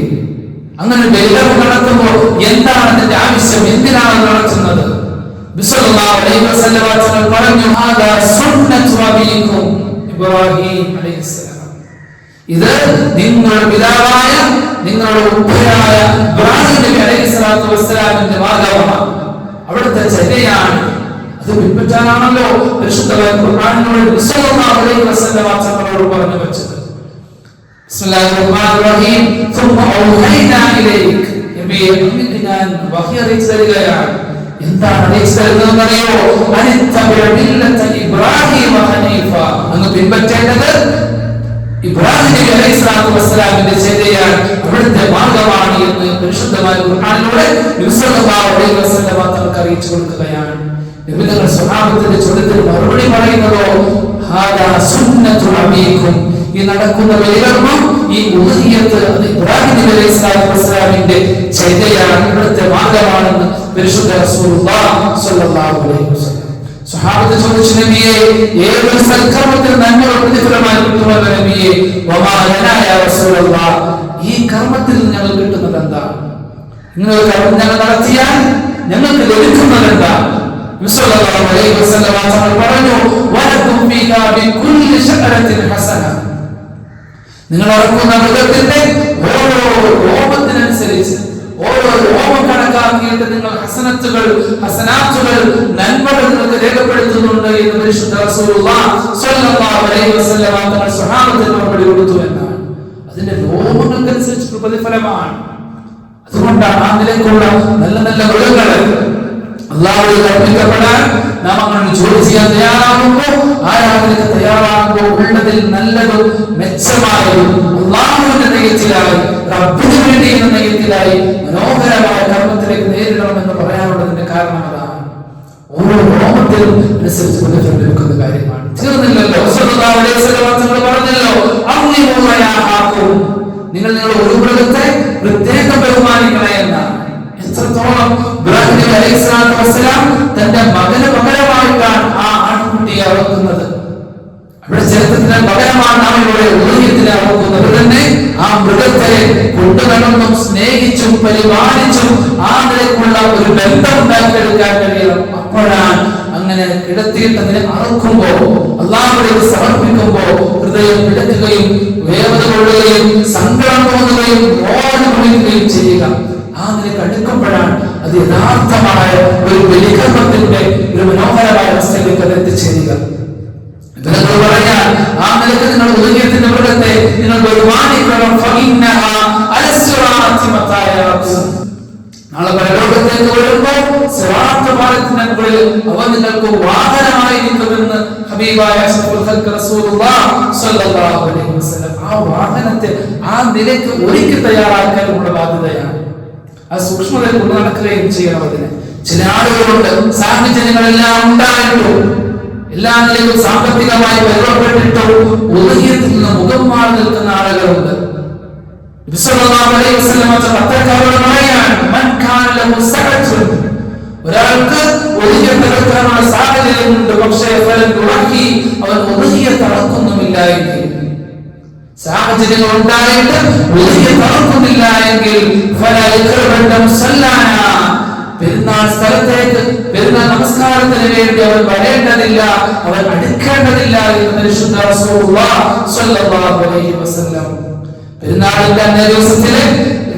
അങ്ങനെ ബലികർമ്മം നടത്തുമ്പോൾ എന്താണ് അതിന്റെ ആവശ്യം, എന്തിനാണ് നടത്തുന്നത്? ബിസ്മില്ലാഹി അലൈഹി വസല്ലം തങ്ങൾ പറഞ്ഞു, ഹാദാ സുന്നത്തു അബീകും ഇബ്രാഹിം അലൈഹിസ്സലാം. ഇത് നിങ്ങളുടെ പിതാവായ നിങ്ങളുടെ ഉപ്പയായ ഇബ്രാഹിം നബി അലൈഹിസ്സലാത്തു വസ്സലാമിന്റെ മാർഗ്ഗമാണ്, അവിടുത്തെ ചര്യയാണ്. അത് പിൻപറ്റാനാണല്ലോ പരിശുദ്ധമായ ഖുർആനിനോട് സല്ലല്ലാഹു അലൈഹി വസല്ലം തങ്ങളോട് പറഞ്ഞു വെച്ചത്. ബിസ്മില്ലാഹിർ റഹ്മാനിർ റഹീം ثم أوحينا إليك. നബിയെ, നിങ്ങൾക്ക് ഞാൻ വഹി അറിയിച്ചു തരികയാണ്. എന്താണ് അറിയിച്ചു തരുന്നതെന്ന് അറിയോ? അനിത്തബിഅ മില്ലത ഇബ്രാഹിം ഹനീഫ. അങ്ങ് പിൻപറ്റേണ്ടത് ഇബ്രാഹിം നബി അലൈഹിസ്സലാത്തു വസ്സലാമിന്റെ ചര്യയാണ്, അവിടുത്തെ മാർഗ്ഗമാണ് എന്ന് പരിശുദ്ധമായ ഖുർആനിലൂടെ നബി സല്ലല്ലാഹു അലൈഹി വസല്ലം തങ്ങൾക്ക് അറിയിച്ചു കൊടുക്കുകയാണ്. നബി തങ്ങൾ സ്വഹാബത്തിന്റെ ചോദ്യത്തിന് മറുപടി പറയുന്നതോ, ഹാദാ സുന്നത്തു അബീകും. ഈ നടക്കുന്ന ബലികർമ്മം, ഈ ഉദ്ഹിയ്യത്ത്, അത് ഇബ്രാഹിം നബി അലൈഹിസ്സലാത്തു വസ്സലാമിന്റെ ചര്യയാണ്, ഇവിടുത്തെ മാർഗ്ഗമാണെന്ന് പരിശുദ്ധ റസൂലുള്ളാഹി സ്വല്ലല്ലാഹു അലൈഹി വസല്ലം. സ്വഹാബത്ത് ചോദിച്ചു, നബിയെ, ഏതൊരു സൽക്കർമ്മത്തിൽ നന്മയുടെ പ്രതിഫലമായി കിട്ടുമല്ലോ നബിയെ? വമാ ലനാ യാ റസൂലല്ലാഹ്, ഈ കർമ്മത്തിൽ ഞങ്ങൾ കിട്ടുന്നത് എന്താണ്? ഇങ്ങനെ ഒരു കർമ്മം ഞങ്ങൾ നടത്തിയാൽ ഞങ്ങൾക്ക് ലഭിക്കുന്നത് എന്താണ്? സല്ലല്ലാഹു അലൈഹി വസല്ലം തങ്ങൾ പറഞ്ഞു, വലകും ഫീഹാ ബികുല്ലി ശഅറത്തിൻ ഹസന. നിങ്ങൾ ഇറക്കുന്ന മൃഗത്തിന്റെ ഓരോ രോമത്തിനനുസരിച്ച് ഓരോ രോമം കണക്കാക്കിയിട്ട് നിങ്ങൾ ഹസനാത്തുകൾ നന്മകൾ നിങ്ങൾക്ക് രേഖപ്പെടുത്തുന്നുണ്ട് എന്ന് പരിശുദ്ധ റസൂലുള്ളാഹി സ്വല്ലല്ലാഹു അലൈഹി വസല്ലം തങ്ങൾ സ്വഹാബത്തിന് മറുപടി കൊടുത്തു എന്നാണ്. അതിന്റെ രോമങ്ങൾക്കനുസരിച്ച് പ്രതിഫലമാണ്. അതുകൊണ്ടാണ് ആ നിലയ്ക്കുള്ള നല്ല നല്ല മൃഗങ്ങളെ അല്ലാഹുവിൽ കൽപ്പിക്കപ്പെടാൻ നാം അങ്ങനെ ജോലി ചെയ്യാൻ തയ്യാറാകുമ്പോൾ, ആരാധനയ്ക്ക് തയ്യാറാകുമ്പോൾ ഉള്ളതിൽ നല്ലതും മെച്ചമായതും അല്ലാഹുവിന്റെ നയത്തിലായി റബ്ബിന് വേണ്ടി എന്ന നയത്തിലായി മനോഹരമായ കർമ്മത്തിലേക്ക് നേരിടണമെന്ന് പറയാനുള്ളതിന്റെ കാരണം അതാണ്. ഓരോ രോമത്തിലും അനുസരിച്ച് പ്രതിഫലം ലഭിക്കുന്ന കാര്യമാണ്. തീർന്നില്ലല്ലോ, സ്വല്ലല്ലാഹു അലൈഹി വസല്ലം തങ്ങൾ പറഞ്ഞല്ലോ, നിങ്ങൾ നിങ്ങളുടെ ഒരു മൃഗത്തെ പ്രത്യേകം ബഹുമാനിക്കണേ എന്നാണ്. എത്രത്തോളം ഇബ്രാഹിം നബി അലൈഹിസ്സലാത്തു വസ്സലാം തന്റെ മകന് പകരമായിട്ടാണ് ആ ആൺകുട്ടിയെ അറുക്കുന്നത്. അവിടെ ചരിത്രത്തിന് പകരമാണ് നാം ഇവിടെ ഉദയത്തിനെ അറുക്കുന്നത്. തന്നെ ആ മൃഗത്തെ കൊണ്ടുനടന്നും സ്നേഹിച്ചും പരിപാലിച്ചും ആ നിലയ്ക്കുള്ള ഒരു ബന്ധം ഉണ്ടാക്കിയെടുക്കാൻ കഴിയണം. അപ്പോഴാണ് അങ്ങനെ കിടത്തിയിട്ട് അതിനെ അറുക്കുമ്പോ, അല്ലാഹുവിലേക്ക് സമർപ്പിക്കുമ്പോ ഹൃദയം പിടയ്ക്കുകയും വേദന കൊള്ളുകയും സങ്കടം തോന്നുകയും മോചനമൊഴിക്കുകയും ചെയ്യുക. ആ നിലയ്ക്ക് അടുക്കുമ്പോഴാണ് അത് യഥാർത്ഥമായ ഒരു ബലികർമ്മത്തിന്റെ ഒരു മനോഹരമായ അവസ്ഥയിലേക്ക് അത് എത്തിച്ചേരുക. പറയാൻ ആ നിലയ്ക്ക് നിങ്ങൾ ഉദയത്തിന്റെ മൃഗത്തെ നിങ്ങൾ ബഹുമാനിക്കണം. നാളെ പരലോകത്തേക്ക് വരുമ്പോൾ സിറാത്ത് പാലത്തിന്റെ മുകളിൽ അവ നിങ്ങൾക്ക് വാഹനമായിരിക്കുമെന്ന് ഹബീബായ റസൂലുള്ളാഹി സ്വല്ലല്ലാഹു അലൈഹി വസല്ലം. ആ വാഹനത്തെ ആ നിലയ്ക്ക് ഒരുക്കി തയ്യാറാക്കാൻ നമ്മുടെ ബാധ്യതയാണ്. ആ സൂക്ഷ്മതയിൽ കൊണ്ടു നടക്കുകയും ചെയ്യണം. അതിന് ചില ആളുകളുണ്ട്, സാഹചര്യങ്ങളെല്ലാം ഉണ്ടായിട്ടും എല്ലാ നിലയിലും സാമ്പത്തികമായി ബലപ്പെട്ടിട്ടും ഉദയത്തിൽ നിന്ന് മുഖം മാറി നിൽക്കുന്ന ആളുകളുണ്ട്. ഒരാൾക്ക് ഒതുങ്ങിയെടുക്കാനുള്ള സാഹചര്യമുണ്ട്, പക്ഷേ അവൻ ഒതുങ്ങിയെത്തറക്കുന്നുമില്ല എങ്കിൽ, സാഹചര്യങ്ങൾ ഉണ്ടായിട്ട് ഒതുങ്ങിയെത്തറക്കുന്നില്ല എങ്കിൽ പെരുന്നാൾ സ്ഥലത്തേക്ക് പെരുന്നാൾ നമസ്കാരത്തിന് വേണ്ടി അവൻ വരേണ്ടതില്ല, അവൻ അടുക്കേണ്ടതില്ല എന്ന് പരിശുദ്ധ റസൂലുള്ളാഹി സ്വല്ലല്ലാഹു അലൈഹി വസല്ലം. പെരുന്നാളിന്റെ അന്നേ ദിവസത്തിലെ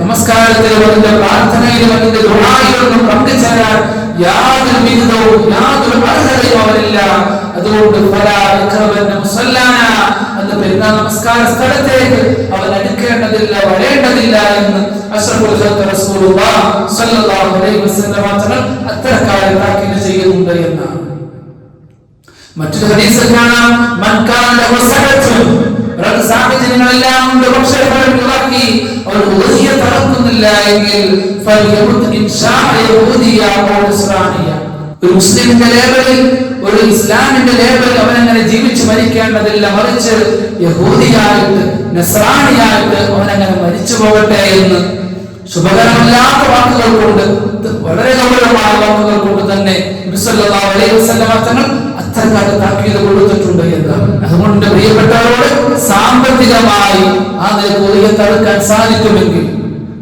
നമസ്കാരത്തിലും അതിന്റെ പ്രാർത്ഥനയിലും അതിന്റെ ദുആയിലും പങ്കുചേരാൻ യാതൊരു വിധവും യാതൊരു അർഹതയും അവനില്ല. അതുകൊണ്ട് അന്ന് പെരുന്നാൾ നമസ്കാര സ്ഥലത്തേക്ക് അവൻ അടുക്കേണ്ടതില്ല, വരേണ്ടതില്ല എന്ന് അഷ്റഫുൽ ഖൽഖ് റസൂലുള്ളാഹി സ്വല്ലല്ലാഹു അലൈഹി വസല്ലം തങ്ങൾ അത്തരക്കാരെ താക്കീത് ചെയ്യുന്നുണ്ട് എന്നാണ്. മറ്റൊരു ഹദീസിൽ കാണാം, മൻ കാന ലഹു സഅത്തുൻ, സാഹചര്യങ്ങളെല്ലാം ഉണ്ട്, പക്ഷേ അവർ ഉദയ തറക്കുന്നില്ല എങ്കിൽ ഒരു മുസ്ലിമിന്റെ ലേബലിൽ, ഒരു ഇസ്ലാമിന്റെ ലേബലിൽ അവനങ്ങനെ ജീവിച്ചു മരിക്കേണ്ടതില്ല, മറിച്ച് യഹൂദിയായിട്ട് നസ്രാണിയായിട്ട് അവനങ്ങനെ മരിച്ചു പോകട്ടെ എന്ന് ശുഭകരമല്ലാത്ത വാക്കുകൾ കൊണ്ട്, വളരെ ഗൗരവമായ വാക്കുകൾ കൊണ്ട് തന്നെ നബി സല്ലല്ലാഹു അലൈഹി വസല്ലം തങ്ങൾ അത്തരക്കാരെ താക്കീത് കൊടുത്തിട്ടുണ്ട് എന്നാണ്. അതുകൊണ്ട് പ്രിയപ്പെട്ടവരോട് സാമ്പത്തികമായി ആ നിലയ്ക്ക് ഉദയം തടുക്കാൻ സാധിക്കുമെങ്കിൽ,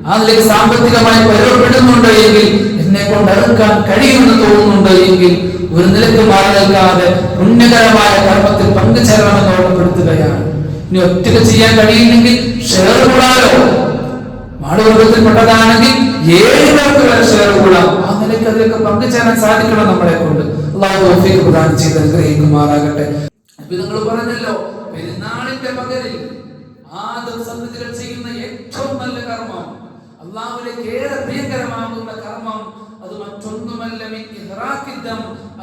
ആ നിലയ്ക്ക് സാമ്പത്തികമായി പരിചയപ്പെടുന്നുണ്ട് എങ്കിൽ, എന്നെ കൊണ്ട് അറുക്കാൻ കഴിയുമെന്ന് തോന്നുന്നുണ്ട് എങ്കിൽ ഒരു നിലയ്ക്ക് മാറി നിൽക്കാതെ പുണ്യകരമായ കർമ്മത്തിൽ പങ്കുചേരണമെന്ന് ഓർമ്മപ്പെടുത്തുകയാണ്. ഇനി ഒറ്റയ്ക്ക് ചെയ്യാൻ കഴിയില്ലെങ്കിൽ ഷെയർ കൂടാലോ, മാടുവർഗത്തിൽപ്പെട്ടതാണെങ്കിൽ 7 പേർക്ക് വരെ ഷെയർ കൂടാം. ആ നിലയ്ക്ക് അതിലേക്ക് പങ്കുചേരാൻ സാധിക്കണം നമ്മളെ കൊണ്ട്. അല്ലാഹു തൗഫീഖ് പ്രദാനം ചെയ്ത് അനുഗ്രഹിക്കുമാറാകട്ടെ. നിങ്ങൾ പറഞ്ഞല്ലോ, പെരുന്നാളിന്റെ പകലിൽ ആദം സന്തതികൾ ചെയ്യുന്ന ഏറ്റവും നല്ല കർമ്മം, അല്ലാഹുവിലേക്ക് ഏറെ പ്രിയകരമാകുന്ന കർമ്മം, അത് മറ്റൊന്നുമല്ല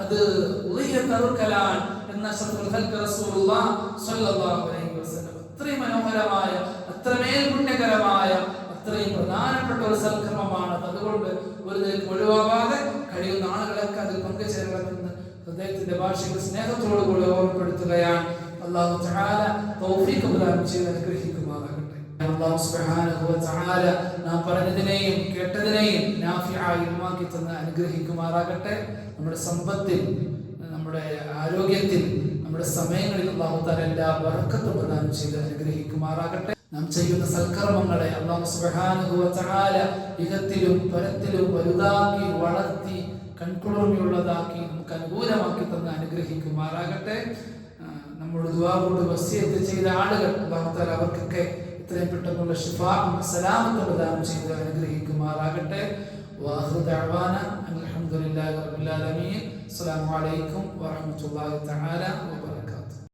അത് ഉദയത്തറുക്കലാണ് എന്ന അഷ്റഫുൽ ഖൽഖ് റസൂലുള്ളാഹി സ്വല്ലല്ലാഹു അലൈഹി വസല്ലം. അത്രയും മനോഹരമായ, അത്രമേൽ പുണ്യകരമായ, അത്രയും പ്രധാനപ്പെട്ട ഒരു സൽക്കർമ്മമാണ്. അതുകൊണ്ട് ഒരു നിലയ്ക്ക് ഒഴിവാകാതെ കഴിയുന്ന ആളുകളൊക്കെ അതിൽ പങ്കുചേരണമെന്ന് ഹൃദയത്തിന്റെ ഭാഷയിൽ സ്നേഹത്തോടു കൂടി ഓർമ്മപ്പെടുത്തുകയാണ്. അല്ലാഹു തആല തൗഫീഖ് പ്രദാനം ചെയ്ത് അനുഗ്രഹിക്കുമാറാകട്ടെ. അല്ലാഹു സുബ്ഹാനഹു വ തആല നാം പറഞ്ഞതിനെയും കേട്ടതിനെയും നാഫിആയി ഇൽമാക്കി തന്ന് അനുഗ്രഹിക്കുമാറാകട്ടെ. നമ്മുടെ സമ്പത്തിൽ, നമ്മുടെ ആരോഗ്യത്തിൽ, നമ്മുടെ സമയങ്ങളിൽ അല്ലാഹു തആല എല്ലാ ബറക്കത്തും പ്രദാനം ചെയ്ത് അനുഗ്രഹിക്കുമാറാകട്ടെ. നാം ചെയ്യുന്ന സൽക്കർമ്മങ്ങളെ അല്ലാഹു സുബ്ഹാനഹു വ തആല ഇഹത്തിലും പരത്തിലും വലുതാക്കി വളർത്തി കൺകുളിർമയുള്ളതാക്കി നമുക്ക് അനുകൂലമാക്കി തന്ന് അനുഗ്രഹിക്കുമാറാകട്ടെ. നമ്മുടെ ദുആ കൊണ്ട് വസിയത്ത് ചെയ്ത ആളുകൾ അല്ലാഹു തആല അവർക്കൊക്കെ എത്രയും പെട്ടെന്നുള്ള ശിഫാഉം സലാമത്തും പ്രദാനം ചെയ്ത് അനുഗ്രഹിക്കുമാറാകട്ടെ. വാഖിറു ദഅവാന അൽഹംദുലില്ലാഹി റബ്ബിൽ ആലമീൻ. അസ്സലാമു അലൈക്കും വറഹ്മത്തുള്ളാഹി തആല.